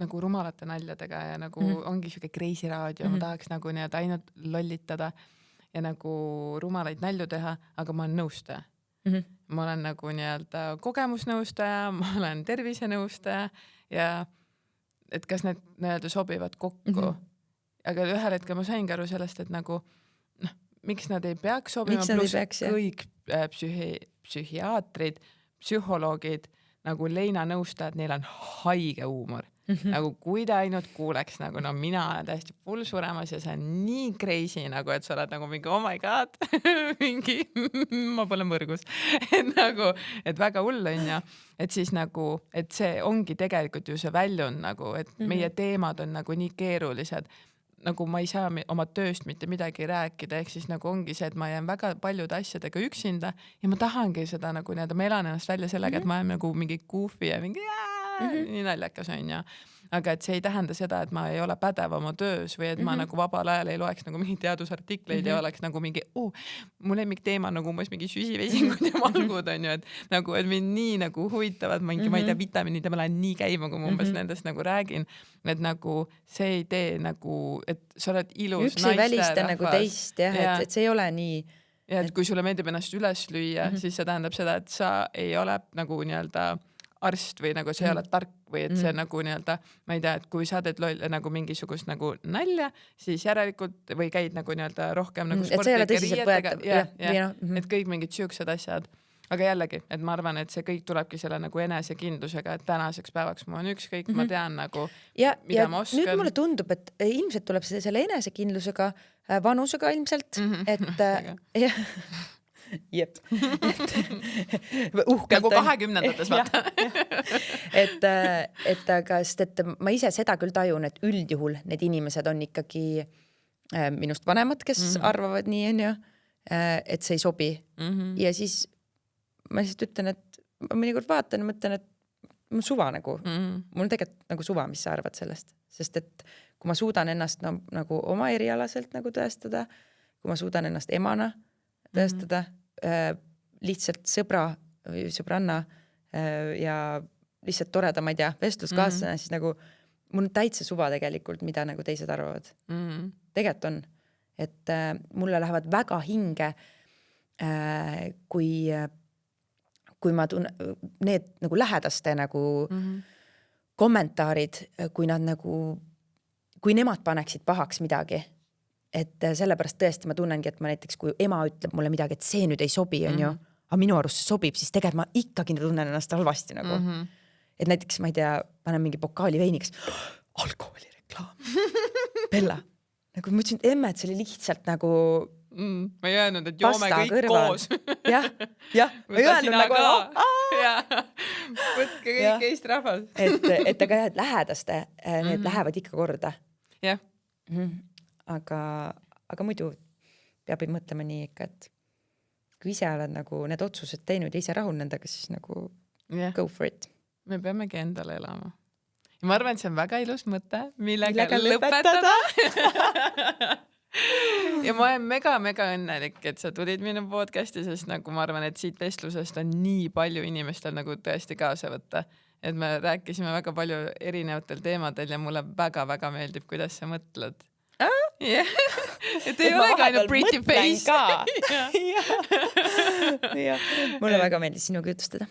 nagu rumalate naljadega ja nagu ongi siuke crazy raadio, ma tahaks nagu nii-öelda ainult lollitada ja nagu rumalaid nalju teha, aga ma olen nõustaja. Ma olen nagu nii-öelda kogemusnõustaja, ma olen tervisenõustaja ja et kas need nii-öelda sobivad kokku. Aga ühel hetkel ma saingi aru sellest, et nagu miks nad ei peaks sobima, pluss kõik psühhiaatrid, psühholoogid, nagu Leina nõustajad, neil on haige huumor. Nagu kui ta ainult kuuleks, nagu no mina olen täiesti full suremas ja see on nii crazy, nagu et sa oled nagu mingi oh my god, mingi ma pole mõrgus. Et nagu, et väga hull on ja, et siis nagu, et see ongi tegelikult ju see väljund nagu, et meie teemad on nagu nii keerulised. nagu ma ei saa oma tööst mitte midagi rääkida, ehk siis nagu ongi see, et ma jään väga paljude asjadega üksinda ja ma tahangi seda nagu nii-öelda, ma elan ennast välja sellega, et ma olen nagu mingi goofy ja mingi nii naljakas on ja aga et see ei tähenda seda, et ma ei ole pädev oma töös või et ma nagu vabal ajal ei loeks nagu mingi teadusartikleid ja oleks nagu mingi mu lemmikteema nagu umbes mingi süsivesingud ja valgud on ju, et nagu, et mind nii nagu huvitavad mingi, ma ei tea, vitamiinid ja ma lähen nii käima, kui ma umbes nendest nagu räägin, et nagu see ei tee nagu, et sa oled ilus üks ei välista nagu teist jah, et see ei ole nii. Ja et kui sulle meeldib ennast üles lüüa, siis see tähendab seda, et sa ei ole nagu nii-öelda arst või nagu see ei ole tark või et see nagu nii-öelda, ma ei tea, et kui sa teed nagu mingisugust nagu nalja, siis järelikult või käid nagu nii-öelda rohkem nagu sportlike riietega et kõik mingid siuksed asjad. Aga jällegi, et ma arvan, et see kõik tulebki selle nagu enesekindlusega, et tänaseks päevaks ma on ükskõik, ma tean nagu, mida ma oskan. Nüüd mulle tundub, et ilmselt tuleb selle enesekindlusega vanusega ilmselt, et jep. Nagu 20-ndates vaata. et aga sest, et ma ise seda küll tajun, et üldjuhul need inimesed on ikkagi minust vanemad, kes arvavad nii, on ju, et see ei sobi. Ja siis ma lihtsalt ütlen, et ma mõnikord vaatan ja mõtlen, et mul suva nagu, mul on tegelikult nagu suva, mis sa arvad sellest, sest et kui ma suudan ennast nagu oma erialaselt nagu tõestada, kui ma suudan ennast emana tõestada, lihtsalt sõbra või sõbranna ja lihtsalt toreda, ma ei tea, vestluskaaslane, siis nagu mul on täitsa suva tegelikult, mida nagu teised arvavad. Tegelikult on, et mulle lähevad väga hinge, kui ma tunnen need nagu lähedaste nagu kommentaarid, kui nad nagu, kui nemad paneksid pahaks midagi. Et sellepärast tõesti ma tunnengi, et ma näiteks, kui ema ütleb mulle midagi, et see nüüd ei sobi, on ju, aga minu arust see sobib, siis tegelikult ma ikkagi tunnen ennast halvasti nagu. Et näiteks, ma ei tea, panen mingi pokaali veiniks, alkoholireklaam. Bella. Nagu ma ütlesin, et emme, et see oli lihtsalt nagu ma ei öelnud, et joome kõik kõrval. Koos. Jah. Ma ei öelnud nagu võtke kõik Eesti rahvas. Et aga jah, et lähedaste, need lähevad ikka korda. Jah. Aga muidu peab mõtlema nii ikka, et kui ise oled nagu need otsused teinud ja ise rahul nendega, siis nagu go for it. Me peamegi endale elama. Ja ma arvan, et see on väga ilus mõte, millega lõpetada. Ja ma olen mega õnnelik, et sa tulid minu podcasti, sest nagu ma arvan, et siit vestlusest on nii palju inimestel nagu tõesti kaasa võtta. Et me rääkisime väga palju erinevatel teemadel ja mulle väga meeldib, kuidas sa mõtled. Yeah. Et ei ole ka ainult pretty face. Mulle väga meeldis sinuga jutustada.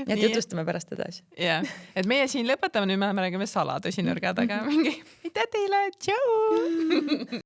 Ja jutustame pärast edasi. Yeah. Et meie siin lõpetame, nüüd me räägime salatõsi nurga taga mingi. Mida teile? Tšau!